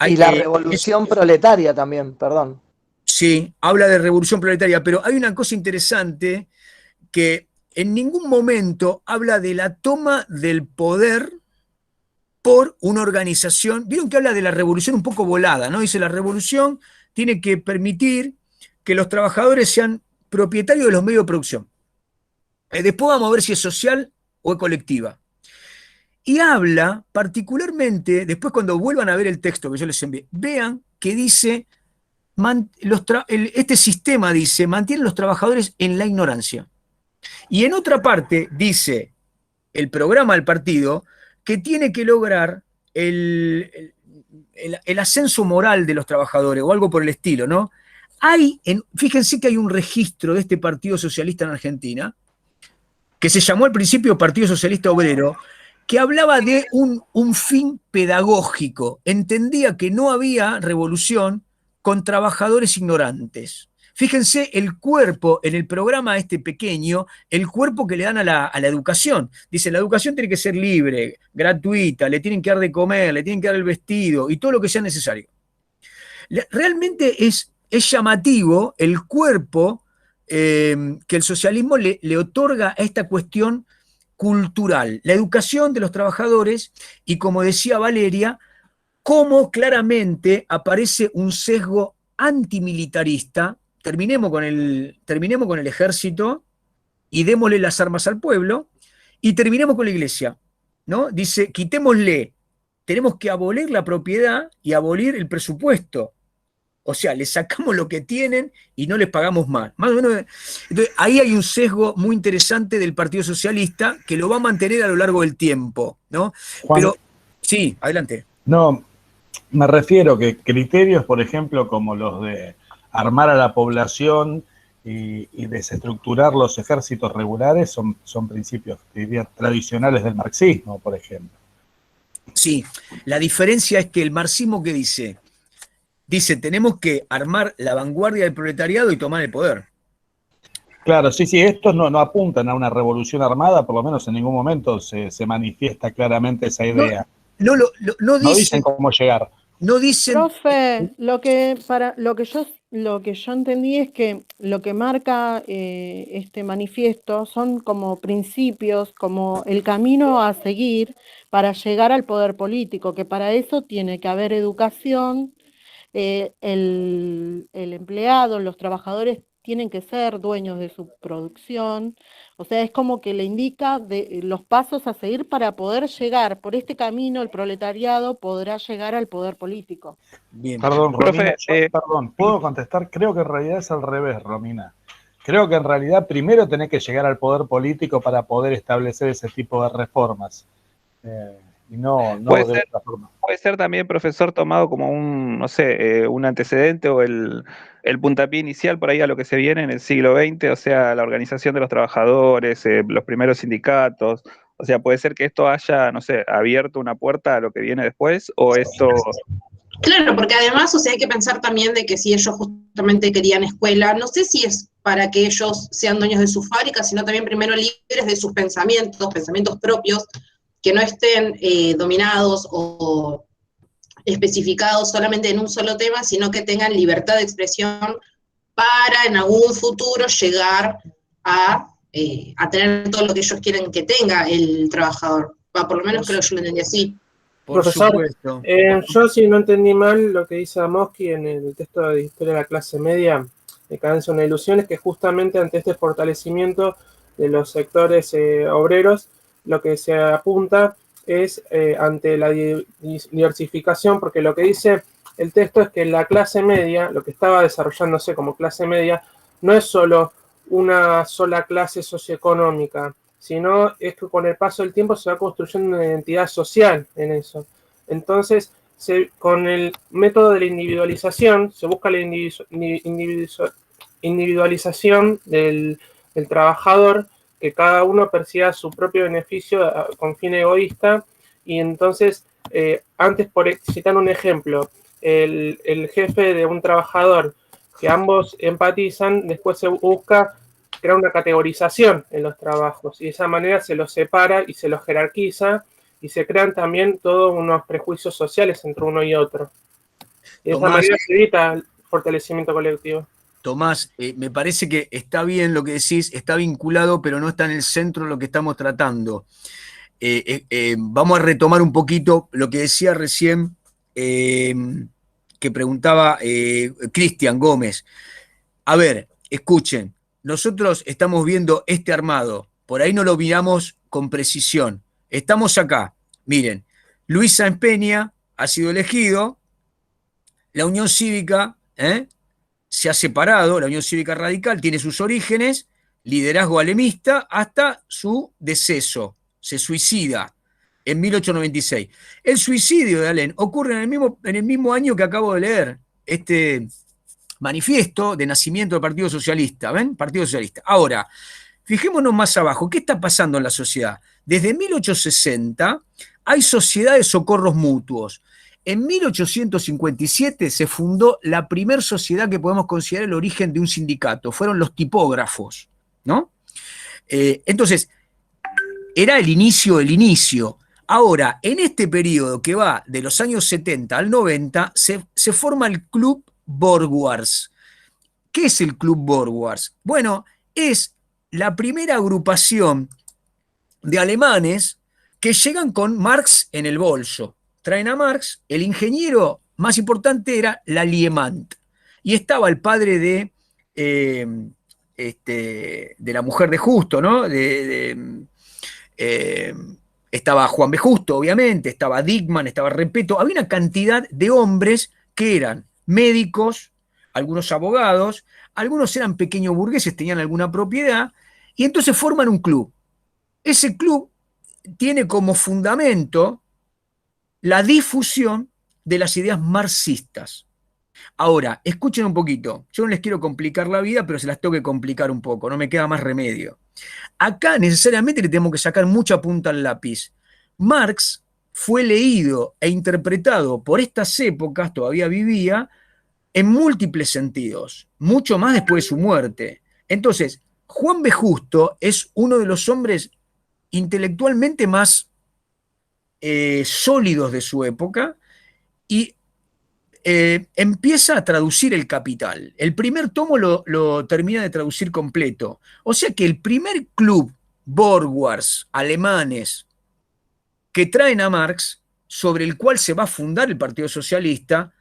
Y la revolución proletaria también, perdón. Sí, habla de revolución proletaria, pero hay una cosa interesante que en ningún momento habla de la toma del poder por una organización. Vieron que habla de la revolución un poco volada, ¿no? Dice, la revolución tiene que permitir que los trabajadores sean propietarios de los medios de producción. Después vamos a ver si es social o es colectiva. Y habla particularmente, después cuando vuelvan a ver el texto que yo les envié, vean que dice, este sistema dice, mantiene a los trabajadores en la ignorancia. Y en otra parte dice el programa del partido que tiene que lograr el ascenso moral de los trabajadores o algo por el estilo, ¿no? Fíjense que hay un registro de este Partido Socialista en Argentina, que se llamó al principio Partido Socialista Obrero, que hablaba de un fin pedagógico. Entendía que no había revolución con trabajadores ignorantes. Fíjense el cuerpo, en el programa este pequeño, el cuerpo que le dan a la educación. Dice, la educación tiene que ser libre, gratuita, le tienen que dar de comer, le tienen que dar el vestido y todo lo que sea necesario. Realmente es llamativo el cuerpo que el socialismo le otorga a esta cuestión cultural, la educación de los trabajadores y, como decía Valeria, cómo claramente aparece un sesgo antimilitarista. Terminemos con el ejército y démosle las armas al pueblo y terminemos con la iglesia, ¿no? Dice, quitémosle, tenemos que abolir la propiedad y abolir el presupuesto. O sea, les sacamos lo que tienen y no les pagamos más. Más o menos. Entonces, ahí hay un sesgo muy interesante del Partido Socialista que lo va a mantener a lo largo del tiempo, ¿no? Juan, pero, sí, adelante. No, me refiero que criterios, por ejemplo, como los de armar a la población y desestructurar los ejércitos regulares son principios, diría, tradicionales del marxismo, por ejemplo. Sí, la diferencia es que el marxismo, ¿qué dice? Dice, tenemos que armar la vanguardia del proletariado y tomar el poder. Claro, sí, estos no apuntan a una revolución armada, por lo menos en ningún momento se manifiesta claramente esa idea. No dicen cómo llegar. No dicen. Profe, lo que yo entendí es que lo que marca este manifiesto son como principios, como el camino a seguir para llegar al poder político, que para eso tiene que haber educación, el empleado, los trabajadores tienen que ser dueños de su producción. O sea, es como que le indica los pasos a seguir para poder llegar por este camino. El proletariado podrá llegar al poder político. Bien. Perdón, Romina, perdón, ¿puedo contestar? Creo que en realidad es al revés, Romina. Creo que en realidad primero tenés que llegar al poder político para poder establecer ese tipo de reformas. Y no de otra forma. Puede ser también, profesor, tomado como un antecedente o el puntapié inicial por ahí a lo que se viene en el siglo XX, o sea, la organización de los trabajadores, los primeros sindicatos. O sea, puede ser que esto haya, abierto una puerta a lo que viene después, o esto... Claro, porque además, hay que pensar también de que si ellos justamente querían escuela, no sé si es para que ellos sean dueños de sus fábricas, sino también primero libres de sus pensamientos propios, que no estén dominados o especificados solamente en un solo tema, sino que tengan libertad de expresión para en algún futuro llegar a tener todo lo que ellos quieren que tenga el trabajador. Por lo menos creo que yo lo entendí así. Profesor, yo si no entendí mal lo que dice Damoski en el texto de Historia de la Clase Media, Decadencia una ilusión, es que justamente ante este fortalecimiento de los sectores obreros, lo que se apunta es ante la diversificación, porque lo que dice el texto es que la clase media, lo que estaba desarrollándose como clase media, no es solo una sola clase socioeconómica, sino es que con el paso del tiempo se va construyendo una identidad social en eso. Entonces, con el método de la individualización, se busca la individualización del trabajador, que cada uno perciba su propio beneficio con fin egoísta, y entonces, antes, por citar un ejemplo, el jefe de un trabajador, que ambos empatizan, después se busca crear una categorización en los trabajos, y de esa manera se los separa y se los jerarquiza, y se crean también todos unos prejuicios sociales entre uno y otro. Y de esa manera se evita el fortalecimiento colectivo. Tomás, me parece que está bien lo que decís, está vinculado, pero no está en el centro de lo que estamos tratando. Vamos a retomar un poquito lo que decía recién, que preguntaba Cristian Gómez. A ver, escuchen, nosotros estamos viendo este armado, por ahí no lo miramos con precisión. Estamos acá, miren, Luis Sáenz Peña ha sido elegido, la Unión Cívica, se ha separado, la Unión Cívica Radical tiene sus orígenes, liderazgo alemista, hasta su deceso, se suicida. en 1896. El suicidio de Alem ocurre en el mismo año que acabo de leer este manifiesto de nacimiento del Partido Socialista. ¿Ven? Partido Socialista. Ahora, fijémonos más abajo. ¿Qué está pasando en la sociedad? Desde 1860 hay sociedades de socorros mutuos. En 1857 se fundó la primera sociedad que podemos considerar el origen de un sindicato. Fueron los tipógrafos, ¿no? Entonces, era el inicio del inicio. Ahora, en este periodo que va de los años 70 al 90, se forma el Club Borgwars. ¿Qué es el Club Borgwars? Bueno, es la primera agrupación de alemanes que llegan con Marx en el bolso. Traen a Marx, el ingeniero más importante era Lallemand, y estaba el padre de la mujer de Justo, ¿no? Estaba Juan B. Justo, obviamente, estaba Dickmann, estaba Repetto, había una cantidad de hombres que eran médicos, algunos abogados, algunos eran pequeños burgueses, tenían alguna propiedad, y entonces forman un club. Ese club tiene como fundamento la difusión de las ideas marxistas. Ahora, escuchen un poquito, yo no les quiero complicar la vida, pero se las tengo que complicar un poco, no me queda más remedio. Acá necesariamente le tenemos que sacar mucha punta al lápiz. Marx fue leído e interpretado por estas épocas, todavía vivía, en múltiples sentidos, mucho más después de su muerte. Entonces, Juan B. Justo es uno de los hombres intelectualmente más sólidos de su época y empieza a traducir El Capital. El primer tomo lo termina de traducir completo. O sea que el primer club Borgwars alemanes que traen a Marx, sobre el cual se va a fundar el Partido Socialista,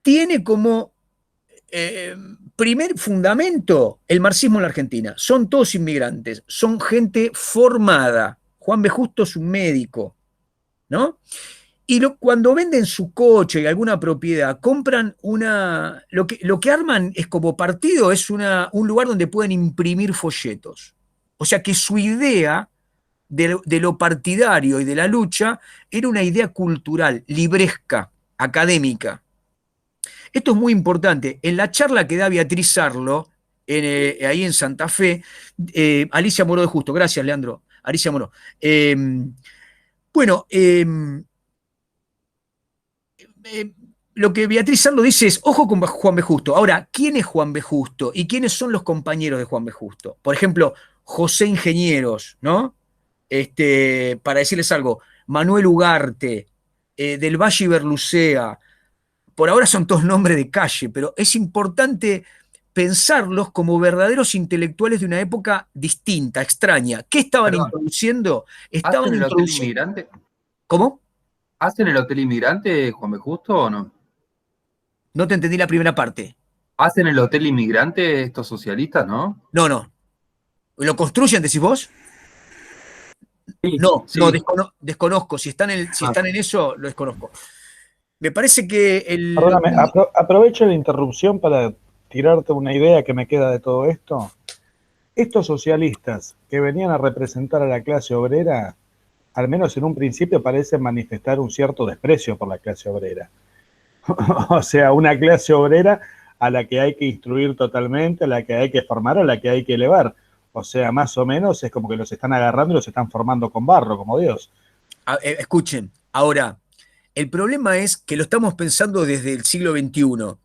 tiene como primer fundamento el marxismo en la Argentina. Son todos inmigrantes, son gente formada. Juan B. Justo es un médico, ¿no? Y cuando venden su coche y alguna propiedad, compran lo que arman es como partido, es un lugar donde pueden imprimir folletos. O sea que su idea de lo partidario y de la lucha era una idea cultural, libresca, académica. Esto es muy importante. En la charla que da Beatriz Sarlo, ahí en Santa Fe, Alicia Moró de Justo, gracias Leandro, Alicia Moró. Lo que Beatriz Sarlo dice es, ojo con Juan B. Justo. Ahora, ¿quién es Juan B. Justo? ¿Y quiénes son los compañeros de Juan B. Justo? Por ejemplo, José Ingenieros, ¿no? Para decirles algo, Manuel Ugarte, del Valle Berlucea, por ahora son todos nombres de calle, pero es importante pensarlos como verdaderos intelectuales de una época distinta, extraña. ¿Qué estaban introduciendo? ¿Hacen el Hotel Inmigrante? ¿Cómo? ¿Hacen el Hotel Inmigrante, Juan B. Justo, o no? No te entendí la primera parte. ¿Hacen el Hotel Inmigrante estos socialistas, no? No. ¿Lo construyen, decís vos? Sí, no, sí. No, desconozco. Si están en eso, lo desconozco. Me parece que Perdóname, aprovecho la interrupción para tirarte una idea que me queda de todo esto. Estos socialistas que venían a representar a la clase obrera, al menos en un principio parecen manifestar un cierto desprecio por la clase obrera. O sea, una clase obrera a la que hay que instruir totalmente, a la que hay que formar, a la que hay que elevar. O sea, más o menos es como que los están agarrando y los están formando con barro, como Dios. Escuchen, ahora, el problema es que lo estamos pensando desde el siglo XXI.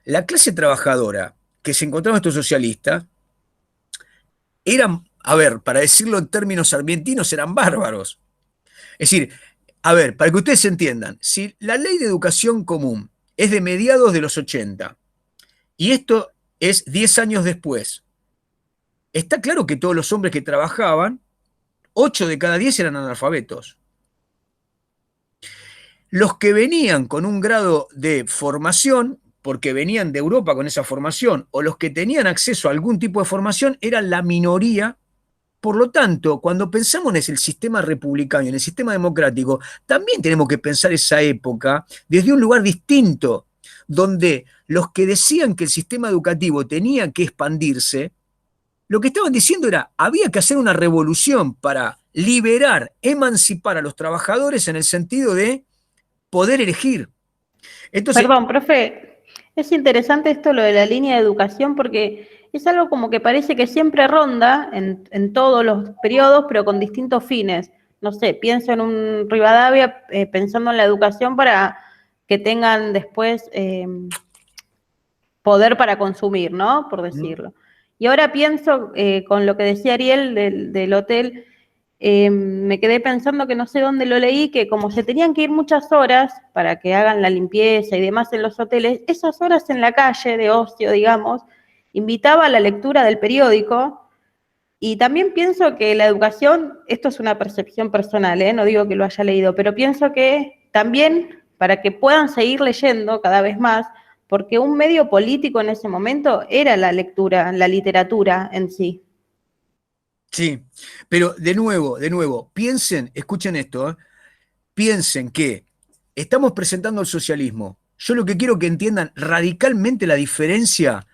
La clase trabajadora que se encontraba estos socialistas eran, a ver, para decirlo en términos sarmientinos, eran bárbaros. Es decir, a ver, para que ustedes entiendan, si la ley de educación común es de mediados de los 80 y esto es 10 años después, está claro que todos los hombres que trabajaban, 8 de cada 10 eran analfabetos. Los que venían con un grado de formación, porque venían de Europa con esa formación, o los que tenían acceso a algún tipo de formación, eran la minoría. Por lo tanto, cuando pensamos en el sistema republicano y en el sistema democrático, también tenemos que pensar esa época desde un lugar distinto, donde los que decían que el sistema educativo tenía que expandirse, lo que estaban diciendo era, había que hacer una revolución para liberar, emancipar a los trabajadores en el sentido de poder elegir. Entonces, Perdón, profe, es interesante esto lo de la línea de educación porque es algo como que parece que siempre ronda en todos los periodos, pero con distintos fines. No sé, pienso en un Rivadavia pensando en la educación para que tengan después poder para consumir, ¿no? Por decirlo. Y ahora pienso con lo que decía Ariel del hotel, me quedé pensando que no sé dónde lo leí, que como se tenían que ir muchas horas para que hagan la limpieza y demás en los hoteles, esas horas en la calle de ocio, digamos, invitaba a la lectura del periódico. Y también pienso que la educación, esto es una percepción personal, no digo que lo haya leído, pero pienso que también para que puedan seguir leyendo cada vez más, porque un medio político en ese momento era la lectura, la literatura en sí. sí, pero de nuevo, piensen, escuchen esto, piensen que estamos presentando el socialismo. Yo lo que quiero que entiendan radicalmente la diferencia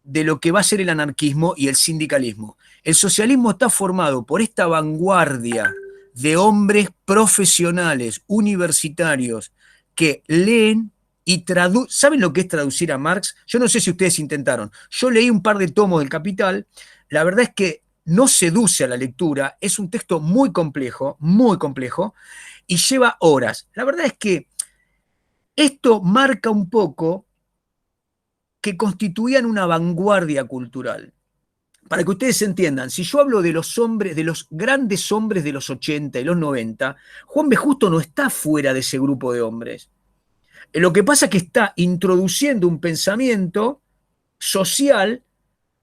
de lo que va a ser el anarquismo y el sindicalismo. El socialismo está formado por esta vanguardia de hombres profesionales, universitarios, que leen y traducen. ¿Saben lo que es traducir a Marx? Yo no sé si ustedes intentaron. Yo leí un par de tomos del Capital. La verdad es que no seduce a la lectura. Es un texto muy complejo, y lleva horas. La verdad es que esto marca un poco que constituían una vanguardia cultural. Para que ustedes entiendan, si yo hablo de los hombres, de los grandes hombres de los 80 y los 90, Juan B. Justo no está fuera de ese grupo de hombres. Lo que pasa es que está introduciendo un pensamiento social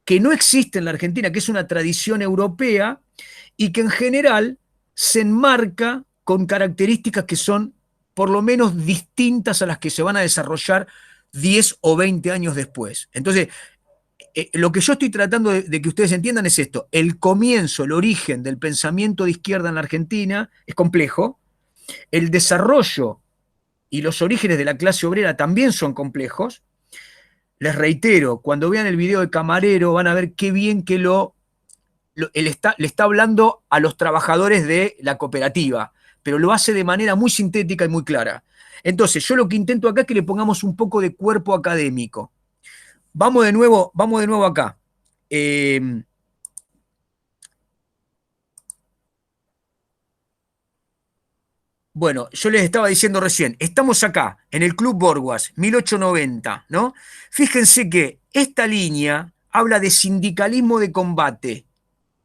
que no existe en la Argentina, que es una tradición europea y que en general se enmarca con características que son por lo menos distintas a las que se van a desarrollar 10 o 20 años después. Entonces, lo que yo estoy tratando de que ustedes entiendan es esto. El comienzo, el origen del pensamiento de izquierda en la Argentina es complejo. El desarrollo y los orígenes de la clase obrera también son complejos. Les reitero, cuando vean el video de Camarero van a ver qué bien que le está hablando a los trabajadores de la cooperativa, pero lo hace de manera muy sintética y muy clara. Entonces, yo lo que intento acá es que le pongamos un poco de cuerpo académico. Vamos de nuevo acá. Bueno, yo les estaba diciendo recién, estamos acá, en el Club Borguas, 1890, ¿no? Fíjense que esta línea habla de sindicalismo de combate.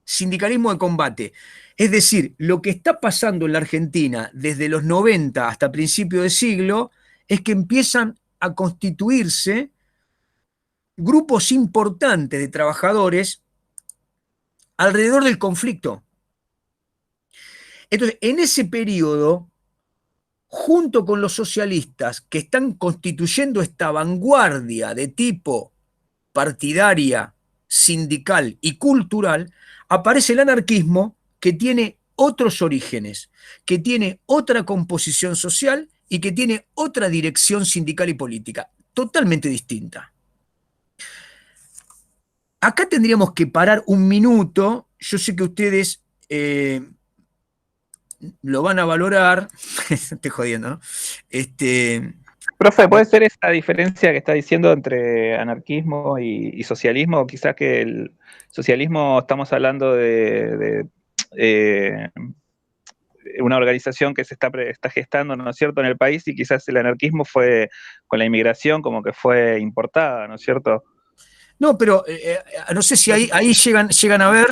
Sindicalismo de combate. Es decir, lo que está pasando en la Argentina desde los 90 hasta principios de siglo es que empiezan a constituirse grupos importantes de trabajadores alrededor del conflicto. Entonces, en ese periodo, junto con los socialistas que están constituyendo esta vanguardia de tipo partidaria, sindical y cultural, aparece el anarquismo que tiene otros orígenes, que tiene otra composición social y que tiene otra dirección sindical y política, totalmente distinta. Acá tendríamos que parar un minuto. Yo sé que ustedes lo van a valorar. Estoy jodiendo, ¿no? Profe, ¿puede ser esa diferencia que está diciendo entre anarquismo y socialismo? Quizás que el socialismo estamos hablando de una organización que se está gestando, ¿no es cierto?, en el país, y quizás el anarquismo fue con la inmigración como que fue importada, ¿no es cierto? No, pero no sé si ahí llegan a ver.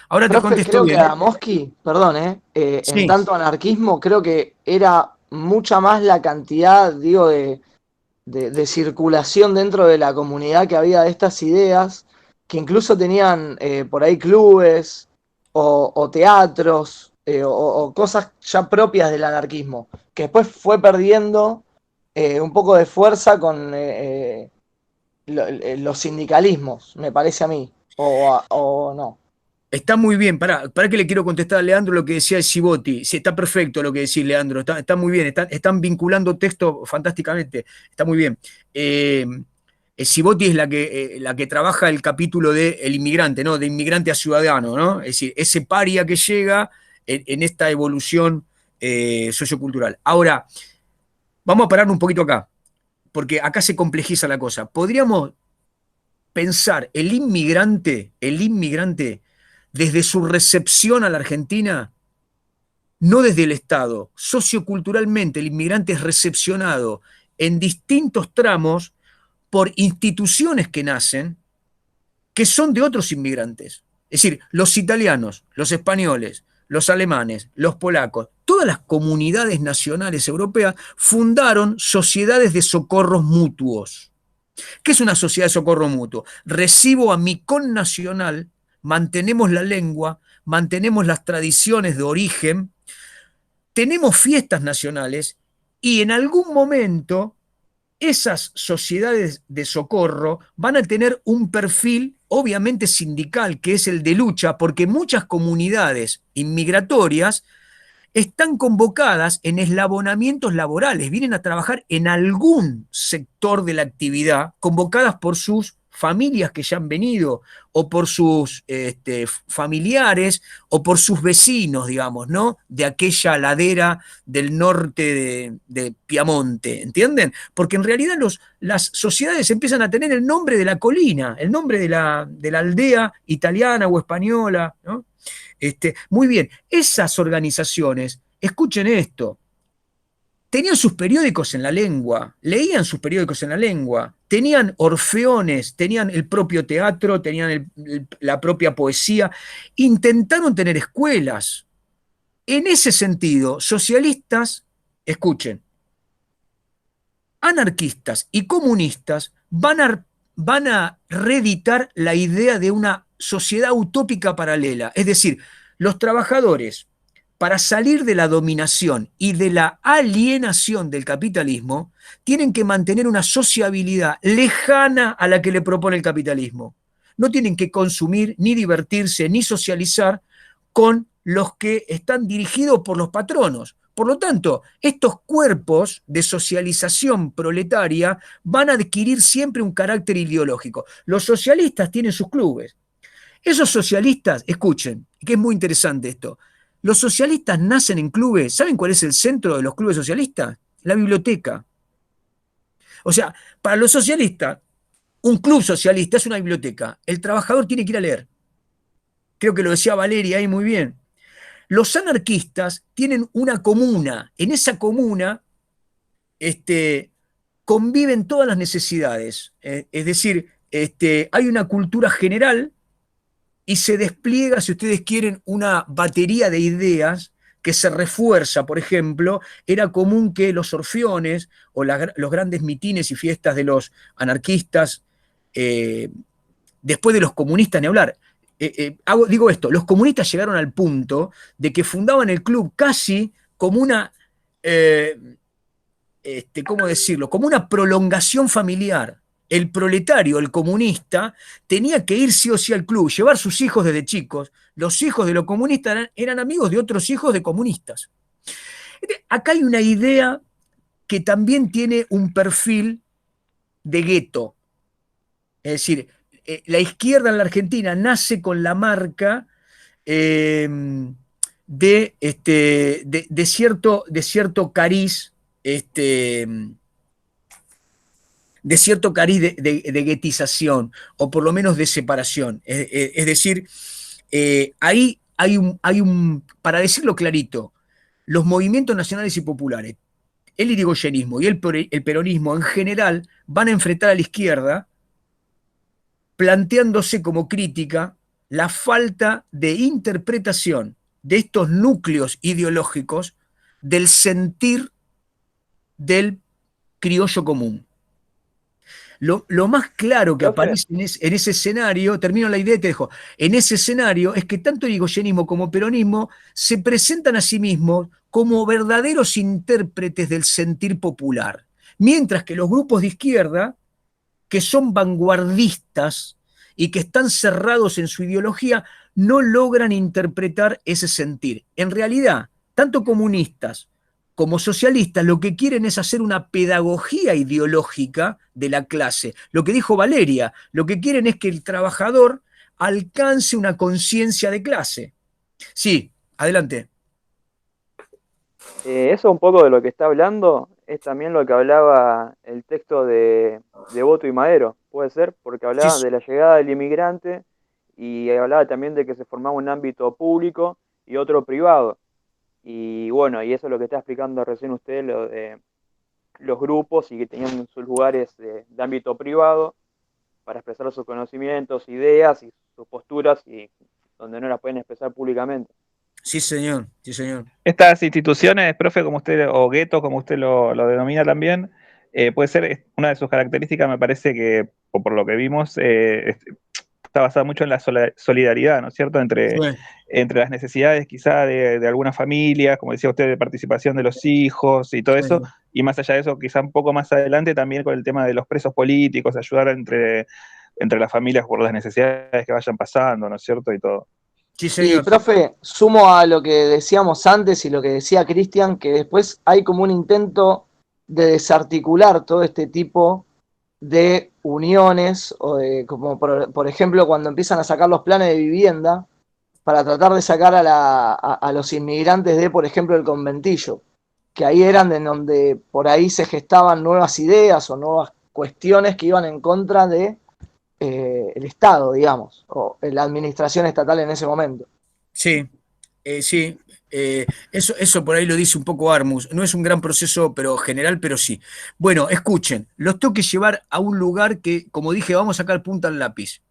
Ahora te Profe, contesto creo bien. que a Mosky, perdón, en Sí. tanto anarquismo, creo que era mucha más la cantidad, digo, de circulación dentro de la comunidad que había de estas ideas, que incluso tenían por ahí clubes o teatros o cosas ya propias del anarquismo, que después fue perdiendo un poco de fuerza con los sindicalismos, me parece a mí, o no. Está muy bien, para que le quiero contestar a Leandro lo que decía el Ciboti. Sí, está perfecto lo que decís, Leandro, está muy bien, están vinculando texto fantásticamente, está muy bien. Civoti es la que trabaja el capítulo de El inmigrante, ¿no? De inmigrante a ciudadano, ¿no? Es decir, ese paria que llega en esta evolución sociocultural. Ahora, vamos a parar un poquito acá, porque acá se complejiza la cosa. Podríamos pensar el inmigrante, desde su recepción a la Argentina, no desde el Estado. Socioculturalmente, el inmigrante es recepcionado en distintos tramos por instituciones que nacen, que son de otros inmigrantes. Es decir, los italianos, los españoles, los alemanes, los polacos, todas las comunidades nacionales europeas fundaron sociedades de socorros mutuos. ¿Qué es una sociedad de socorro mutuo? Recibo a mi connacional, mantenemos la lengua, mantenemos las tradiciones de origen, tenemos fiestas nacionales y en algún momento esas sociedades de socorro van a tener un perfil obviamente sindical, que es el de lucha, porque muchas comunidades inmigratorias están convocadas en eslabonamientos laborales, vienen a trabajar en algún sector de la actividad, convocadas por sus familias que ya han venido, o por sus familiares, o por sus vecinos, digamos, ¿no? De aquella ladera del norte de Piamonte, ¿entienden? Porque en realidad las sociedades empiezan a tener el nombre de la colina, el nombre de la aldea italiana o española, ¿no? Muy bien, esas organizaciones, escuchen esto, tenían sus periódicos en la lengua, leían sus periódicos en la lengua, tenían orfeones, tenían el propio teatro, tenían la propia poesía, intentaron tener escuelas. En ese sentido, socialistas, escuchen, anarquistas y comunistas van a reeditar la idea de una sociedad utópica paralela. Es decir, los trabajadores, para salir de la dominación y de la alienación del capitalismo, tienen que mantener una sociabilidad lejana a la que le propone el capitalismo. No tienen que consumir, ni divertirse, ni socializar con los que están dirigidos por los patronos. Por lo tanto, estos cuerpos de socialización proletaria van a adquirir siempre un carácter ideológico. Los socialistas tienen sus clubes. Esos socialistas, escuchen, que es muy interesante esto, los socialistas nacen en clubes. ¿Saben cuál es el centro de los clubes socialistas? La biblioteca. O sea, para los socialistas, un club socialista es una biblioteca. El trabajador tiene que ir a leer. Creo que lo decía Valeria ahí muy bien. Los anarquistas tienen una comuna. En esa comuna conviven todas las necesidades. Es decir, hay una cultura general y se despliega, si ustedes quieren, una batería de ideas que se refuerza. Por ejemplo, era común que los orfeones o los grandes mitines y fiestas de los anarquistas, después de los comunistas, ni hablar, digo esto, los comunistas llegaron al punto de que fundaban el club casi como una, ¿cómo decirlo?, como una prolongación familiar. El proletario, el comunista, tenía que ir sí o sí al club, llevar sus hijos desde chicos. Los hijos de los comunistas eran amigos de otros hijos de comunistas. Acá hay una idea que también tiene un perfil de gueto. Es decir, la izquierda en la Argentina nace con la marca de cierto cariz, de cierto cariz de guetización, o por lo menos de separación. Es decir, ahí hay un, para decirlo clarito, los movimientos nacionales y populares, el irigoyenismo y el peronismo en general van a enfrentar a la izquierda planteándose como crítica la falta de interpretación de estos núcleos ideológicos del sentir del criollo común. Lo más claro que aparece en ese escenario, termino la idea y te dejo, en ese escenario es que tanto el irigoyenismo como el peronismo se presentan a sí mismos como verdaderos intérpretes del sentir popular, mientras que los grupos de izquierda, que son vanguardistas y que están cerrados en su ideología, no logran interpretar ese sentir. En realidad, tanto comunistas como socialistas, lo que quieren es hacer una pedagogía ideológica de la clase. Lo que dijo Valeria, lo que quieren es que el trabajador alcance una conciencia de clase. Sí, adelante. Eso un poco de lo que está hablando es también lo que hablaba el texto de Boto y Madero, puede ser, porque hablaba Sí, de la llegada del inmigrante y hablaba también de que se formaba un ámbito público y otro privado. Y bueno, y eso es lo que está explicando recién usted, lo de los grupos y que tenían sus lugares de ámbito privado para expresar sus conocimientos, ideas y sus posturas y donde no las pueden expresar públicamente. sí, señor, sí, señor. Estas instituciones, profe, como usted, o guetos, como usted lo denomina también, puede ser una de sus características, me parece que, o por lo que vimos, está basada mucho en la solidaridad, ¿no es cierto?, entre las necesidades quizá de algunas familias, como decía usted, de participación de los hijos y todo eso, y más allá de eso, quizá un poco más adelante también con el tema de los presos políticos, ayudar entre las familias por las necesidades que vayan pasando, ¿no es cierto?, y todo. Sí, Y, señor. profe, sumo a lo que decíamos antes y lo que decía Cristian, que después hay como un intento de desarticular todo este tipo de uniones, o de, como por ejemplo cuando empiezan a sacar los planes de vivienda, para tratar de sacar a los inmigrantes de, por ejemplo, el conventillo, que ahí eran de donde por ahí se gestaban nuevas ideas o nuevas cuestiones que iban en contra de el Estado, digamos, o la administración estatal en ese momento. Sí, sí. Eso por ahí lo dice un poco Armus. No es un gran proceso pero general, pero sí. Bueno, escuchen, los tengo que llevar a un lugar que, como dije, vamos a sacar punta al lápiz.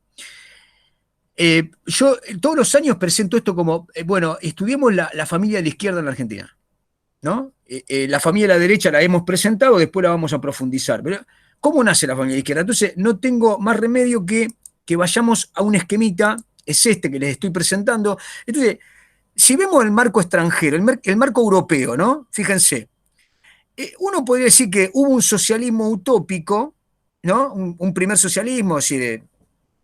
Yo todos los años presento esto como, bueno, estudiemos la familia de la izquierda en la Argentina, ¿no? La familia de la derecha la hemos presentado, después la vamos a profundizar. Pero, ¿cómo nace la familia de la izquierda? Entonces, no tengo más remedio que vayamos a un esquemita, es este que les estoy presentando. Entonces, si vemos el marco extranjero, el marco europeo, ¿no? Fíjense, uno podría decir que hubo un socialismo utópico, ¿no? Un primer socialismo, es decir,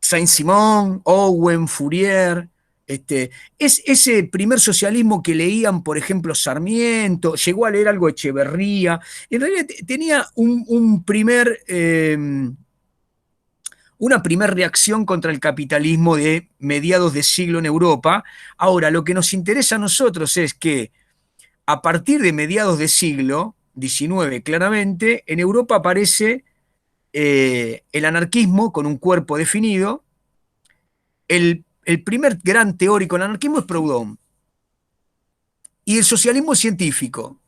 Saint-Simon, Owen, Fourier, es ese primer socialismo que leían, por ejemplo, Sarmiento, llegó a leer algo de Echeverría, en realidad tenía una primer reacción contra el capitalismo de mediados de siglo en Europa. Ahora, lo que nos interesa a nosotros es que a partir de mediados de siglo XIX, claramente, en Europa aparece el anarquismo con un cuerpo definido. El primer gran teórico del anarquismo es Proudhon. Y el socialismo científico,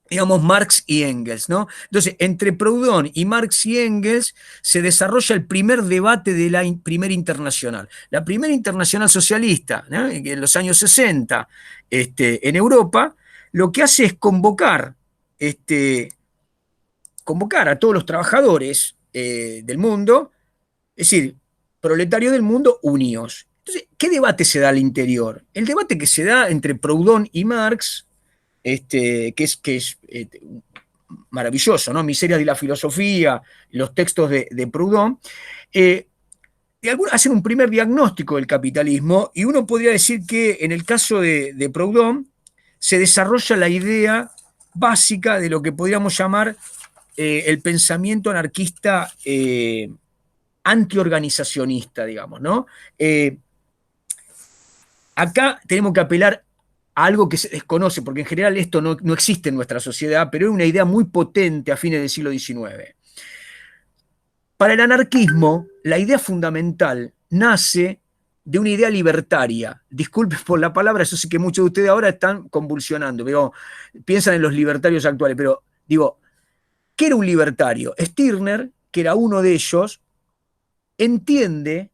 digamos Marx y Engels, ¿no? Entonces, entre Proudhon y Marx y Engels se desarrolla el primer debate de la primera internacional. La primera internacional socialista, ¿no? En los años 60, en Europa, lo que hace es convocar a todos los trabajadores del mundo, es decir, proletarios del mundo unidos. Entonces, ¿qué debate se da al interior? El debate que se da entre Proudhon y Marx, que es maravilloso, ¿no? Miserias de la filosofía, los textos de Proudhon, hacen un primer diagnóstico del capitalismo y uno podría decir que en el caso de Proudhon se desarrolla la idea básica de lo que podríamos llamar el pensamiento anarquista antiorganizacionista, digamos, ¿no? Acá tenemos que apelar a algo que se desconoce, porque en general esto no existe en nuestra sociedad, pero es una idea muy potente a fines del siglo XIX. Para el anarquismo, la idea fundamental nace de una idea libertaria. Disculpen por la palabra, yo sé que muchos de ustedes ahora están convulsionando, pero piensan en los libertarios actuales, pero digo, ¿qué era un libertario? Stirner, que era uno de ellos, entiende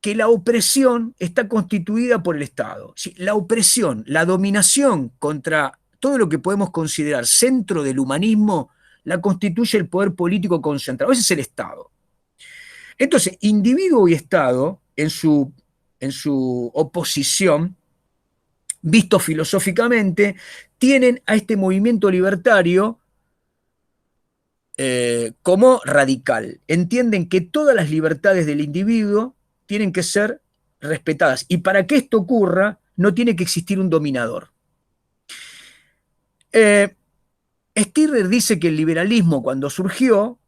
que la opresión está constituida por el Estado. La opresión, la dominación contra todo lo que podemos considerar centro del humanismo, la constituye el poder político concentrado. Ese es el Estado. Entonces, individuo y Estado, en su oposición, visto filosóficamente, tienen a este movimiento libertario como radical. Entienden que todas las libertades del individuo tienen que ser respetadas. Y para que esto ocurra, no tiene que existir un dominador. Stirner dice que el liberalismo cuando surgió,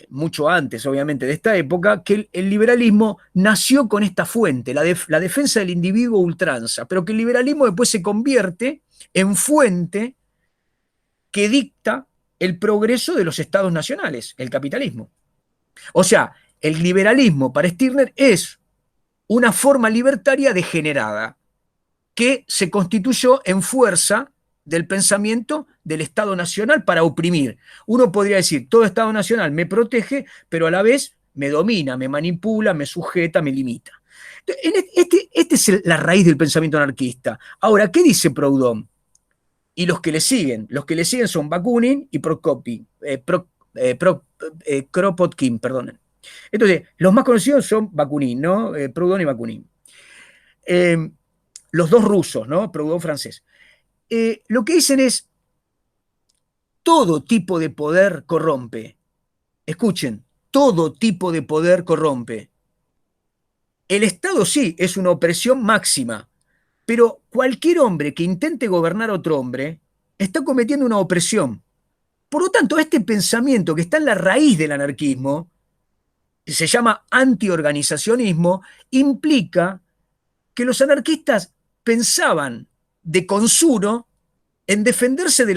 mucho antes obviamente de esta época, que el liberalismo nació con esta fuente, la defensa del individuo a ultranza, pero que el liberalismo después se convierte en fuente que dicta el progreso de los estados nacionales, el capitalismo. O sea, el liberalismo para Stirner es una forma libertaria degenerada que se constituyó en fuerza del pensamiento del Estado Nacional para oprimir. Uno podría decir, todo Estado Nacional me protege, pero a la vez me domina, me manipula, me sujeta, me limita. Esta es la raíz del pensamiento anarquista. Ahora, ¿qué dice Proudhon? Y los que le siguen son Bakunin y Kropotkin, perdonen. Entonces, los más conocidos son Bakunin, ¿no? Proudhon y Bakunin. Los dos rusos, ¿no? Proudhon francés. Lo que dicen es, todo tipo de poder corrompe. Escuchen, todo tipo de poder corrompe. El Estado sí es una opresión máxima, pero cualquier hombre que intente gobernar a otro hombre está cometiendo una opresión. Por lo tanto, este pensamiento que está en la raíz del anarquismo, que se llama antiorganizacionismo, implica que los anarquistas pensaban de consuro en defenderse de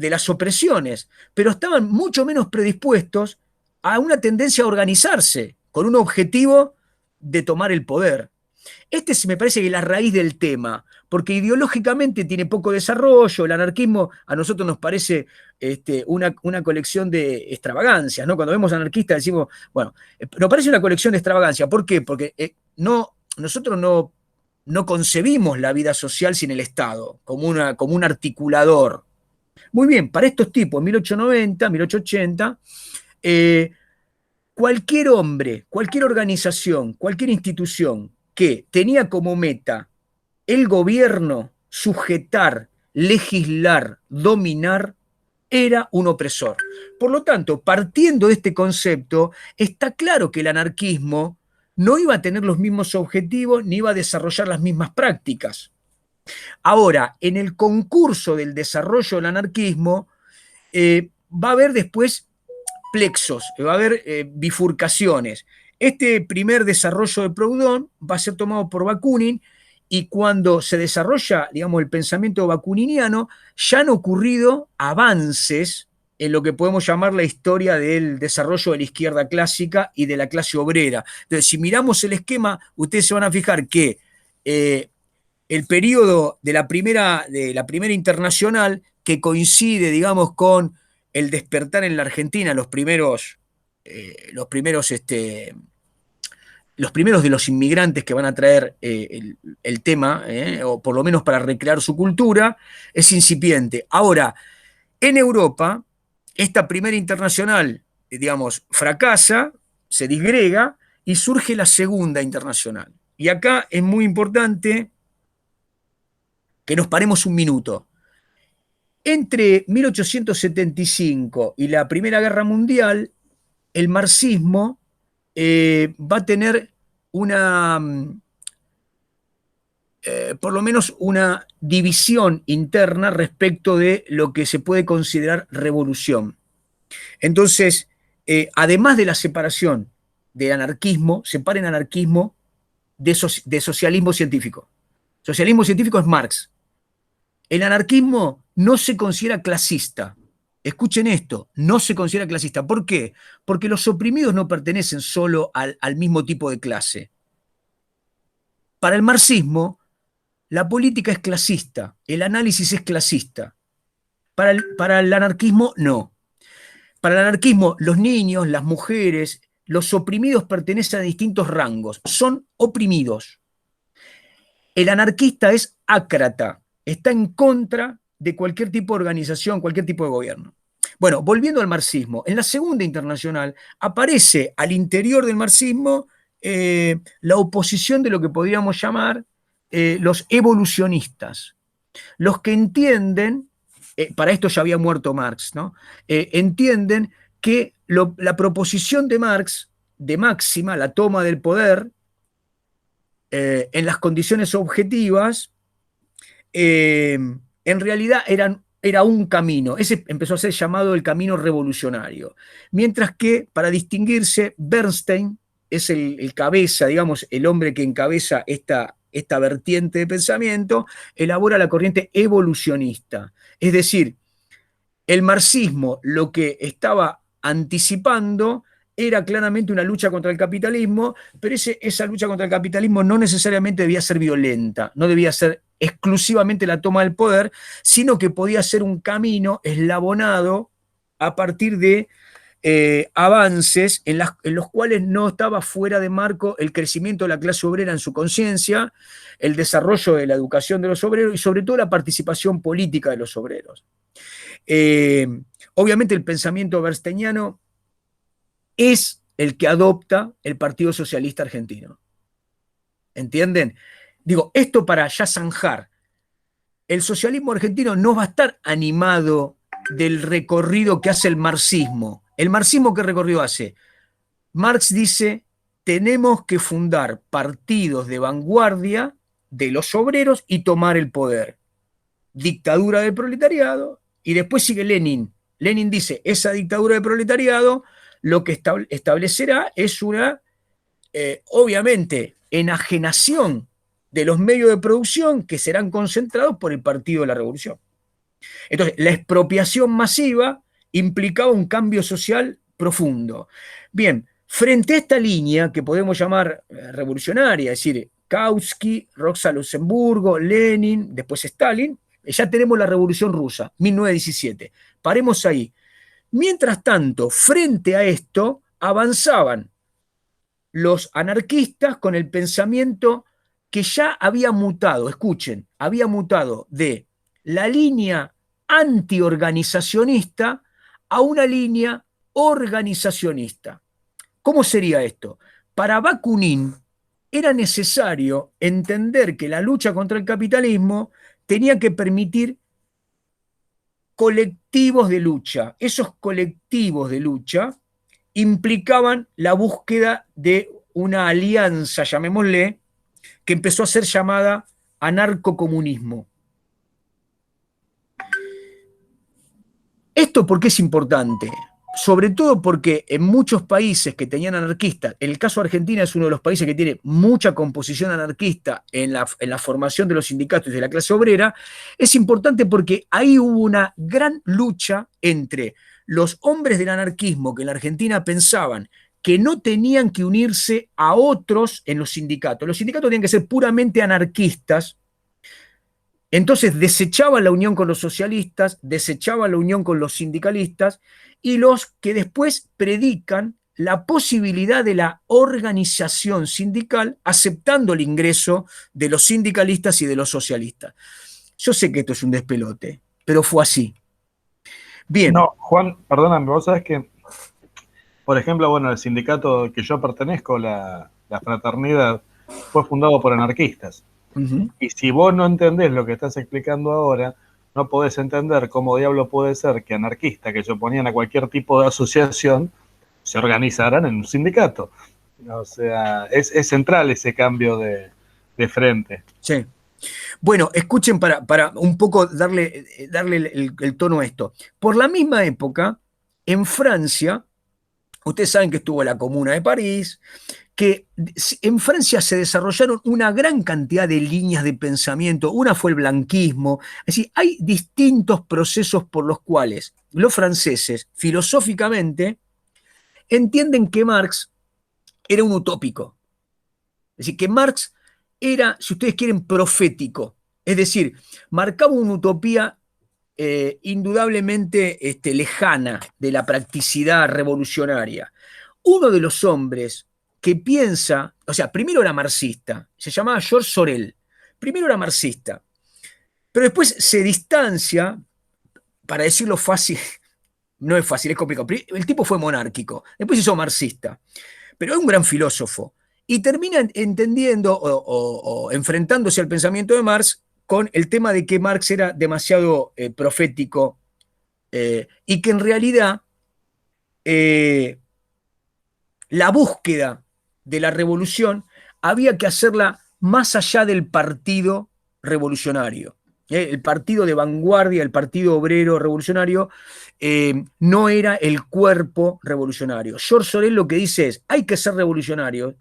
las opresiones, pero estaban mucho menos predispuestos a una tendencia a organizarse con un objetivo de tomar el poder. Me parece que es la raíz del tema, porque ideológicamente tiene poco desarrollo. El anarquismo a nosotros nos parece una colección de extravagancias, ¿no? Cuando vemos anarquistas decimos, bueno, nos parece una colección de extravagancias. ¿Por qué? Porque nosotros no concebimos la vida social sin el Estado, como un articulador. Muy bien, para estos tipos, 1890, 1880, cualquier hombre, cualquier organización, cualquier institución que tenía como meta el gobierno, sujetar, legislar, dominar, era un opresor. Por lo tanto, partiendo de este concepto, está claro que el anarquismo no iba a tener los mismos objetivos ni iba a desarrollar las mismas prácticas. Ahora, en el concurso del desarrollo del anarquismo, va a haber después plexos, va a haber bifurcaciones. Este primer desarrollo de Proudhon va a ser tomado por Bakunin, y cuando se desarrolla, digamos, el pensamiento bakuniniano, ya han ocurrido avances en lo que podemos llamar la historia del desarrollo de la izquierda clásica y de la clase obrera. Entonces, si miramos el esquema, ustedes se van a fijar que el periodo de la primera internacional, que coincide, digamos, con el despertar en la Argentina, los primeros de los inmigrantes que van a traer el tema, o por lo menos para recrear su cultura, es incipiente. Ahora, en Europa, esta primera internacional, digamos, fracasa, se disgrega y surge la segunda internacional. Y acá es muy importante que nos paremos un minuto. Entre 1875 y la Primera Guerra Mundial, el marxismo va a tener por lo menos una división interna respecto de lo que se puede considerar revolución. Entonces, además de la separación del anarquismo, separen anarquismo de socialismo científico. Socialismo científico es Marx. El anarquismo no se considera clasista. Escuchen esto, no se considera clasista. ¿Por qué? Porque los oprimidos no pertenecen solo al mismo tipo de clase. Para el marxismo, la política es clasista, el análisis es clasista. Para el anarquismo, no. Para el anarquismo, los niños, las mujeres, los oprimidos pertenecen a distintos rangos, son oprimidos. El anarquista es ácrata, está en contra de cualquier tipo de organización, cualquier tipo de gobierno. Bueno, volviendo al marxismo, en la Segunda Internacional aparece al interior del marxismo la oposición de lo que podríamos llamar los evolucionistas, los que entienden, para esto ya había muerto Marx, ¿no? Entienden que la proposición de Marx, de máxima, la toma del poder, en las condiciones objetivas, en realidad era un camino. Ese empezó a ser llamado el camino revolucionario. Mientras que, para distinguirse, Bernstein es el cabeza, digamos, el hombre que encabeza esta vertiente de pensamiento, elabora la corriente evolucionista. Es decir, el marxismo lo que estaba anticipando era claramente una lucha contra el capitalismo, pero esa lucha contra el capitalismo no necesariamente debía ser violenta, no debía ser exclusivamente la toma del poder, sino que podía ser un camino eslabonado a partir de avances en los cuales no estaba fuera de marco el crecimiento de la clase obrera en su conciencia, el desarrollo de la educación de los obreros y sobre todo la participación política de los obreros. Obviamente el pensamiento bernsteiniano es el que adopta el Partido Socialista Argentino. ¿Entienden? Digo, esto para ya zanjar. El socialismo argentino no va a estar animado del recorrido que hace el marxismo. ¿El marxismo qué recorrido hace? Marx dice, tenemos que fundar partidos de vanguardia de los obreros y tomar el poder. Dictadura del proletariado. Y después sigue Lenin. Lenin dice, esa dictadura del proletariado lo que establecerá es una, obviamente, enajenación de los medios de producción que serán concentrados por el Partido de la Revolución. Entonces, la expropiación masiva implicaba un cambio social profundo. Bien, frente a esta línea que podemos llamar revolucionaria, es decir, Kautsky, Rosa Luxemburgo, Lenin, después Stalin, ya tenemos la Revolución Rusa, 1917. Paremos ahí. Mientras tanto, frente a esto, avanzaban los anarquistas con el pensamiento que ya había mutado, escuchen, había mutado de la línea antiorganizacionista a una línea organizacionista. ¿Cómo sería esto? Para Bakunin era necesario entender que la lucha contra el capitalismo tenía que permitir colectivos de lucha. Esos colectivos de lucha implicaban la búsqueda de una alianza, llamémosle, que empezó a ser llamada anarcocomunismo. ¿Esto por qué es importante? Sobre todo porque en muchos países que tenían anarquistas, en el caso de Argentina es uno de los países que tiene mucha composición anarquista en la formación de los sindicatos y de la clase obrera, es importante porque ahí hubo una gran lucha entre los hombres del anarquismo que en la Argentina pensaban que no tenían que unirse a otros en los sindicatos. Los sindicatos tenían que ser puramente anarquistas. Entonces desechaban la unión con los socialistas, desechaban la unión con los sindicalistas, y los que después predican la posibilidad de la organización sindical aceptando el ingreso de los sindicalistas y de los socialistas. Yo sé que esto es un despelote, pero fue así. Bien. No, Juan, perdóname, vos sabés que, por ejemplo, bueno, el sindicato al que yo pertenezco, la Fraternidad, fue fundado por anarquistas. Y si vos no entendés lo que estás explicando ahora, no podés entender cómo diablo puede ser que anarquistas que se oponían a cualquier tipo de asociación se organizaran en un sindicato. O sea, es central ese cambio de frente. Sí. Bueno, escuchen para un poco darle el tono a esto. Por la misma época, en Francia, ustedes saben que estuvo la Comuna de París, que en Francia se desarrollaron una gran cantidad de líneas de pensamiento. Una fue el blanquismo. Es decir, hay distintos procesos por los cuales los franceses, filosóficamente, entienden que Marx era un utópico. Es decir, que Marx era, si ustedes quieren, profético. Es decir, marcaba una utopía indudablemente lejana de la practicidad revolucionaria. Uno de los hombres que piensa, o sea, primero era marxista, se llamaba George Sorel, primero era marxista, pero después se distancia, para decirlo fácil, no es fácil, es complicado, el tipo fue monárquico, después se hizo marxista, pero es un gran filósofo, y termina entendiendo o enfrentándose al pensamiento de Marx con el tema de que Marx era demasiado profético y que en realidad la búsqueda de la revolución había que hacerla más allá del partido revolucionario. el partido de vanguardia, el Partido Obrero Revolucionario, no era el cuerpo revolucionario. George Sorel lo que dice es, hay que ser revolucionario,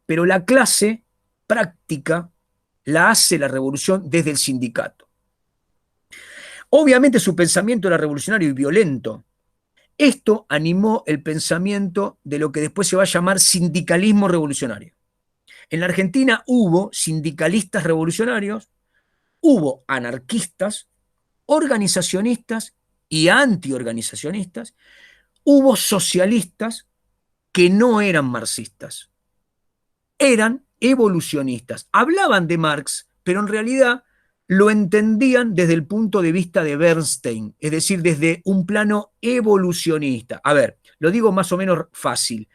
pero la clase práctica la hace la revolución desde el sindicato. Obviamente su pensamiento era revolucionario y violento. Esto animó el pensamiento de lo que después se va a llamar sindicalismo revolucionario. En la Argentina hubo sindicalistas revolucionarios, hubo anarquistas, organizacionistas y antiorganizacionistas, hubo socialistas que no eran marxistas, eran evolucionistas. Hablaban de Marx, pero en realidad lo entendían desde el punto de vista de Bernstein, es decir, desde un plano evolucionista. A ver, lo digo más o menos fácil.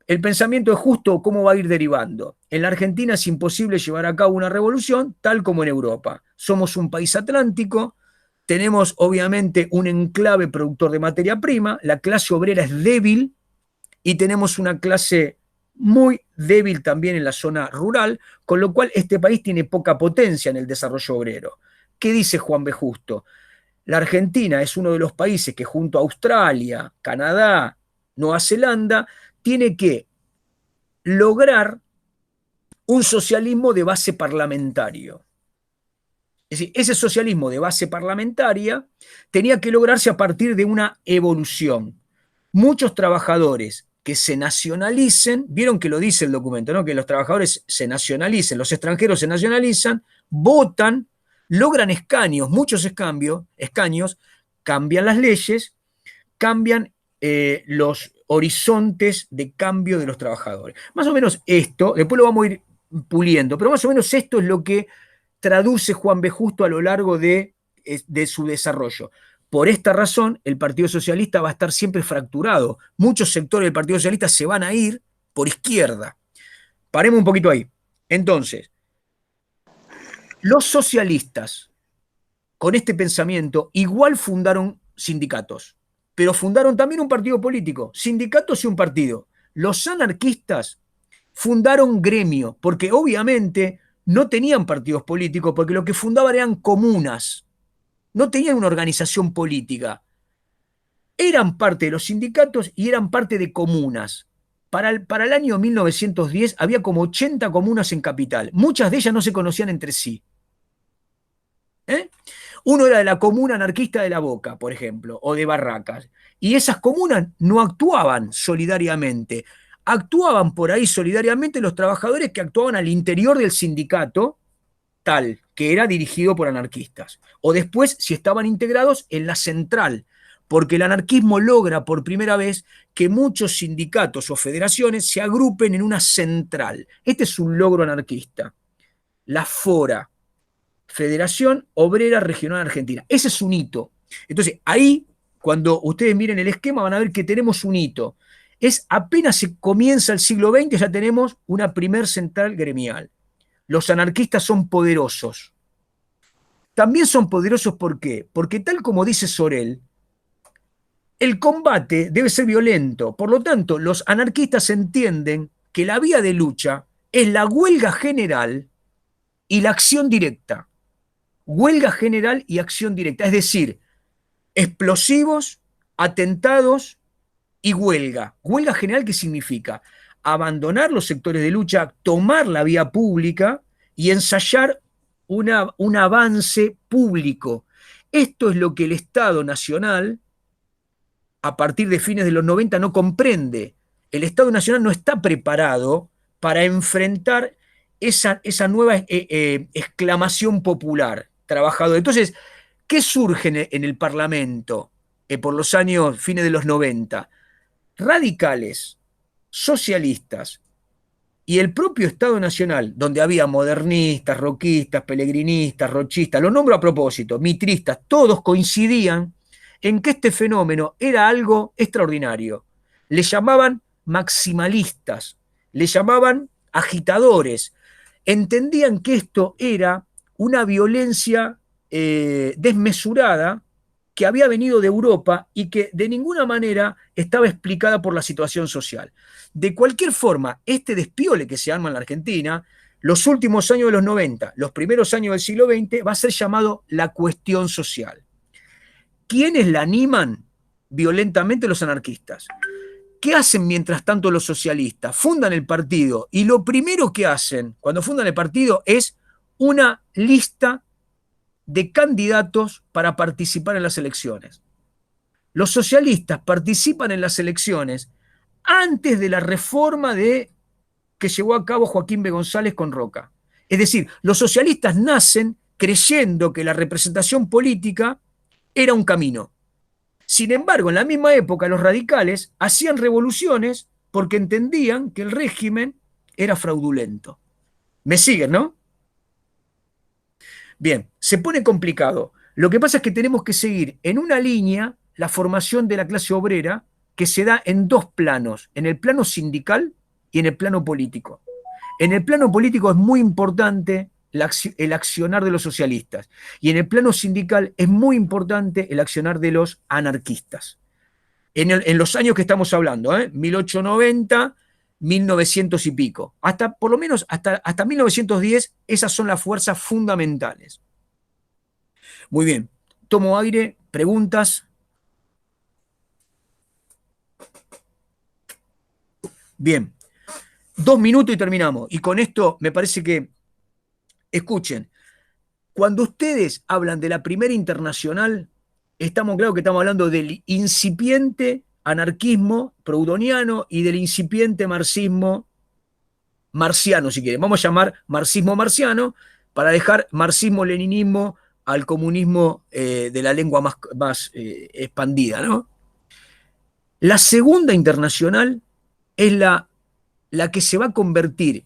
El pensamiento es justo cómo va a ir derivando. En la Argentina es imposible llevar a cabo una revolución tal como en Europa. Somos un país atlántico, tenemos obviamente un enclave productor de materia prima, la clase obrera es débil y tenemos una clase muy débil también en la zona rural, con lo cual este país tiene poca potencia en el desarrollo obrero. ¿Qué dice Juan B. Justo? La Argentina es uno de los países que junto a Australia, Canadá, Nueva Zelanda, tiene que lograr un socialismo de base parlamentario. Es decir, ese socialismo de base parlamentaria tenía que lograrse a partir de una evolución. Muchos trabajadores que se nacionalicen, vieron que lo dice el documento, ¿no? Que los trabajadores se nacionalicen, los extranjeros se nacionalizan, votan, logran escaños, muchos escaños, cambian las leyes, cambian los horizontes de cambio de los trabajadores. Más o menos esto, después lo vamos a ir puliendo, pero más o menos esto es lo que traduce Juan B. Justo a lo largo de su desarrollo. Por esta razón, el Partido Socialista va a estar siempre fracturado. Muchos sectores del Partido Socialista se van a ir por izquierda. Paremos un poquito ahí. Entonces, los socialistas, con este pensamiento, igual fundaron sindicatos, pero fundaron también un partido político, sindicatos y un partido. Los anarquistas fundaron gremio, porque obviamente no tenían partidos políticos, porque lo que fundaban eran comunas, no tenían una organización política. Eran parte de los sindicatos y eran parte de comunas. Para el año 1910 había como 80 comunas en Capital. Muchas de ellas no se conocían entre sí. Uno era de la comuna anarquista de La Boca, por ejemplo, o de Barracas. Y esas comunas no actuaban solidariamente. Actuaban por ahí solidariamente los trabajadores que actuaban al interior del sindicato, tal, que era dirigido por anarquistas. O después, si estaban integrados en la central, porque el anarquismo logra por primera vez que muchos sindicatos o federaciones se agrupen en una central. Este es un logro anarquista. La FORA, Federación Obrera Regional Argentina. Ese es un hito. Entonces, ahí, cuando ustedes miren el esquema, van a ver que tenemos un hito. Es apenas se comienza el siglo XX, ya tenemos una primer central gremial. Los anarquistas son poderosos. También son poderosos, ¿por qué? Porque tal como dice Sorel, el combate debe ser violento. Por lo tanto, los anarquistas entienden que la vía de lucha es la huelga general y la acción directa. Huelga general y acción directa. Es decir, explosivos, atentados y huelga. Huelga general, ¿qué significa? Abandonar los sectores de lucha, tomar la vía pública y ensayar un avance público. Esto es lo que el Estado Nacional, a partir de fines de los 90, no comprende. El Estado Nacional no está preparado para enfrentar esa nueva exclamación popular, trabajador. Entonces, ¿qué surge en el Parlamento por los años, fines de los 90? Radicales, socialistas y el propio Estado Nacional, donde había modernistas, roquistas, pelegrinistas, rochistas, lo nombro a propósito, mitristas, todos coincidían en que este fenómeno era algo extraordinario. Le llamaban maximalistas, le llamaban agitadores, entendían que esto era una violencia desmesurada que había venido de Europa y que de ninguna manera estaba explicada por la situación social. De cualquier forma, este despiole que se arma en la Argentina los últimos años de los 90, los primeros años del siglo XX, va a ser llamado la cuestión social. ¿Quiénes la animan violentamente? Los anarquistas. ¿Qué hacen mientras tanto los socialistas? Fundan el partido y lo primero que hacen cuando fundan el partido es una lista de candidatos para participar en las elecciones. Los socialistas participan en las elecciones antes de la reforma que llevó a cabo Joaquín B. González con Roca. Es decir, los socialistas nacen creyendo que la representación política era un camino. Sin embargo, en la misma época, los radicales hacían revoluciones porque entendían que el régimen era fraudulento. ¿Me siguen, no? Bien, se pone complicado. Lo que pasa es que tenemos que seguir en una línea la formación de la clase obrera que se da en dos planos, en el plano sindical y en el plano político. En el plano político es muy importante el accionar de los socialistas y en el plano sindical es muy importante el accionar de los anarquistas. En los años que estamos hablando, 1890, 1900 y pico, hasta por lo menos hasta 1910, esas son las fuerzas fundamentales. Muy bien, tomo aire, preguntas. Bien, 2 minutos y terminamos. Y con esto me parece que, escuchen, cuando ustedes hablan de la primera internacional, estamos claros que estamos hablando del incipiente anarquismo proudhoniano y del incipiente marxismo marciano, si quieren. Vamos a llamar marxismo marciano para dejar marxismo-leninismo al comunismo de la lengua más expandida, ¿no? La segunda internacional es la que se va a convertir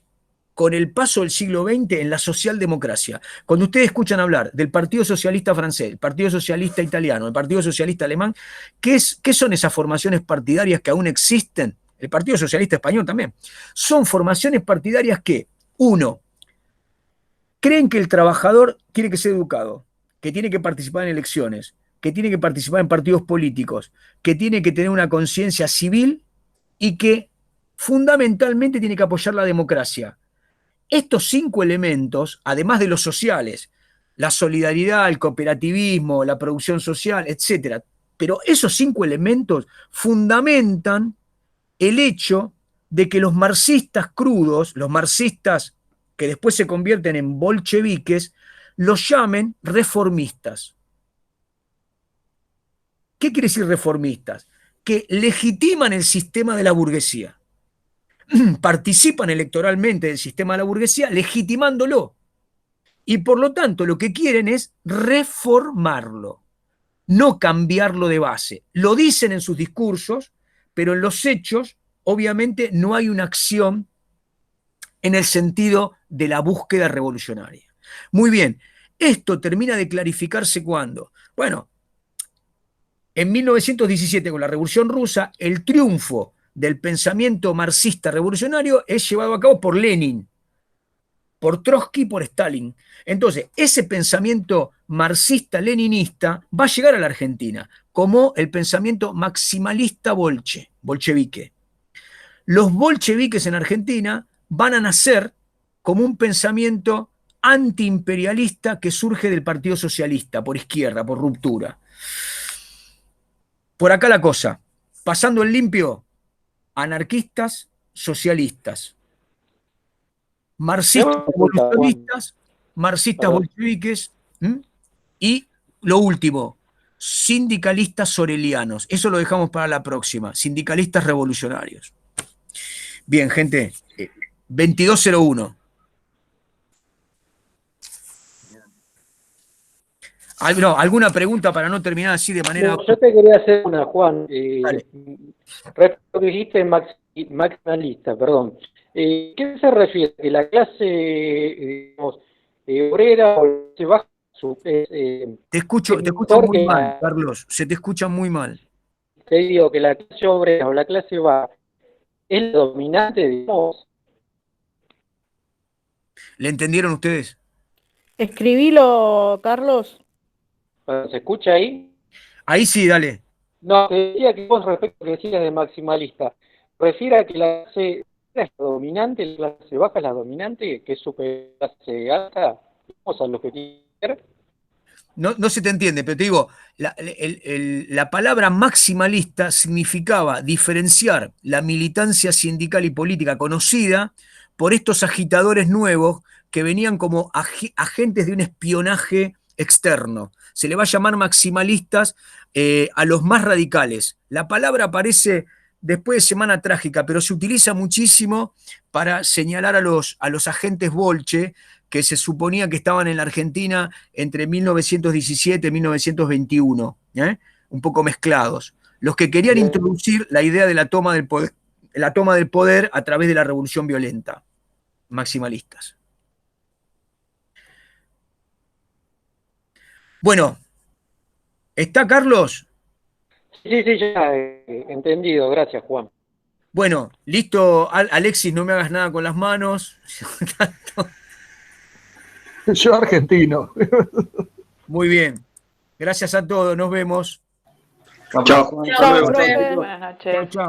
con el paso del siglo XX en la socialdemocracia. Cuando ustedes escuchan hablar del Partido Socialista francés, el Partido Socialista italiano, el Partido Socialista alemán, ¿qué son esas formaciones partidarias que aún existen? El Partido Socialista español también. Son formaciones partidarias que, uno, creen que el trabajador tiene que ser educado, que tiene que participar en elecciones, que tiene que participar en partidos políticos, que tiene que tener una conciencia civil y que fundamentalmente tiene que apoyar la democracia. Estos 5 elementos, además de los sociales, la solidaridad, el cooperativismo, la producción social, etc., pero esos 5 elementos fundamentan el hecho de que los marxistas crudos, los marxistas que después se convierten en bolcheviques, los llamen reformistas. ¿Qué quiere decir reformistas? Que legitiman el sistema de la burguesía. Participan electoralmente del sistema de la burguesía, legitimándolo. Y por lo tanto, lo que quieren es reformarlo, no cambiarlo de base. Lo dicen en sus discursos, pero en los hechos, obviamente, no hay una acción en el sentido de la búsqueda revolucionaria. Muy bien, esto termina de clarificarse cuando, bueno, en 1917, con la Revolución Rusa, el triunfo del pensamiento marxista revolucionario es llevado a cabo por Lenin, por Trotsky y por Stalin. Entonces, ese pensamiento marxista-leninista va a llegar a la Argentina como el pensamiento maximalista bolchevique. Los bolcheviques en Argentina van a nacer como un pensamiento antiimperialista que surge del Partido Socialista, por izquierda, por ruptura. Por acá la cosa, pasando en limpio, anarquistas, socialistas, marxistas revolucionistas, marxistas bolcheviques, y lo último, sindicalistas sorelianos. Eso lo dejamos para la próxima, sindicalistas revolucionarios. Bien, gente, 2201. ¿Alguna pregunta para no terminar así de manera...? No, yo te quería hacer una, Juan. Respecto a lo que dijiste maximalista, perdón. ¿Qué se refiere? ¿Que la clase digamos, obrera o se baja te escucho muy mal, Carlos. Se te escucha muy mal. Te digo que la clase obrera o la clase baja es la dominante, digamos. ¿Le entendieron ustedes? Escribilo, Carlos. ¿Se escucha ahí? Ahí sí, dale. No, te decía que vos respecto a lo que decías de maximalista, refiere a que la clase es la dominante, la clase baja es la dominante, que es super clase alta, vamos a lo que tiene que ver. No se te entiende, pero te digo, la palabra maximalista significaba diferenciar la militancia sindical y política conocida por estos agitadores nuevos que venían como agentes de un espionaje externo. Se le va a llamar maximalistas a los más radicales. La palabra aparece después de Semana Trágica, pero se utiliza muchísimo para señalar a los agentes Bolche, que se suponía que estaban en la Argentina entre 1917 y 1921, un poco mezclados. Los que querían introducir la idea de la toma del poder a través de la revolución violenta, maximalistas. Bueno, ¿está Carlos? Sí, ya entendido, gracias Juan. Bueno, listo, Alexis, no me hagas nada con las manos. Yo argentino. Muy bien. Gracias a todos, nos vemos. Chao. Chao, profe. Buenas noches. Chao, chao.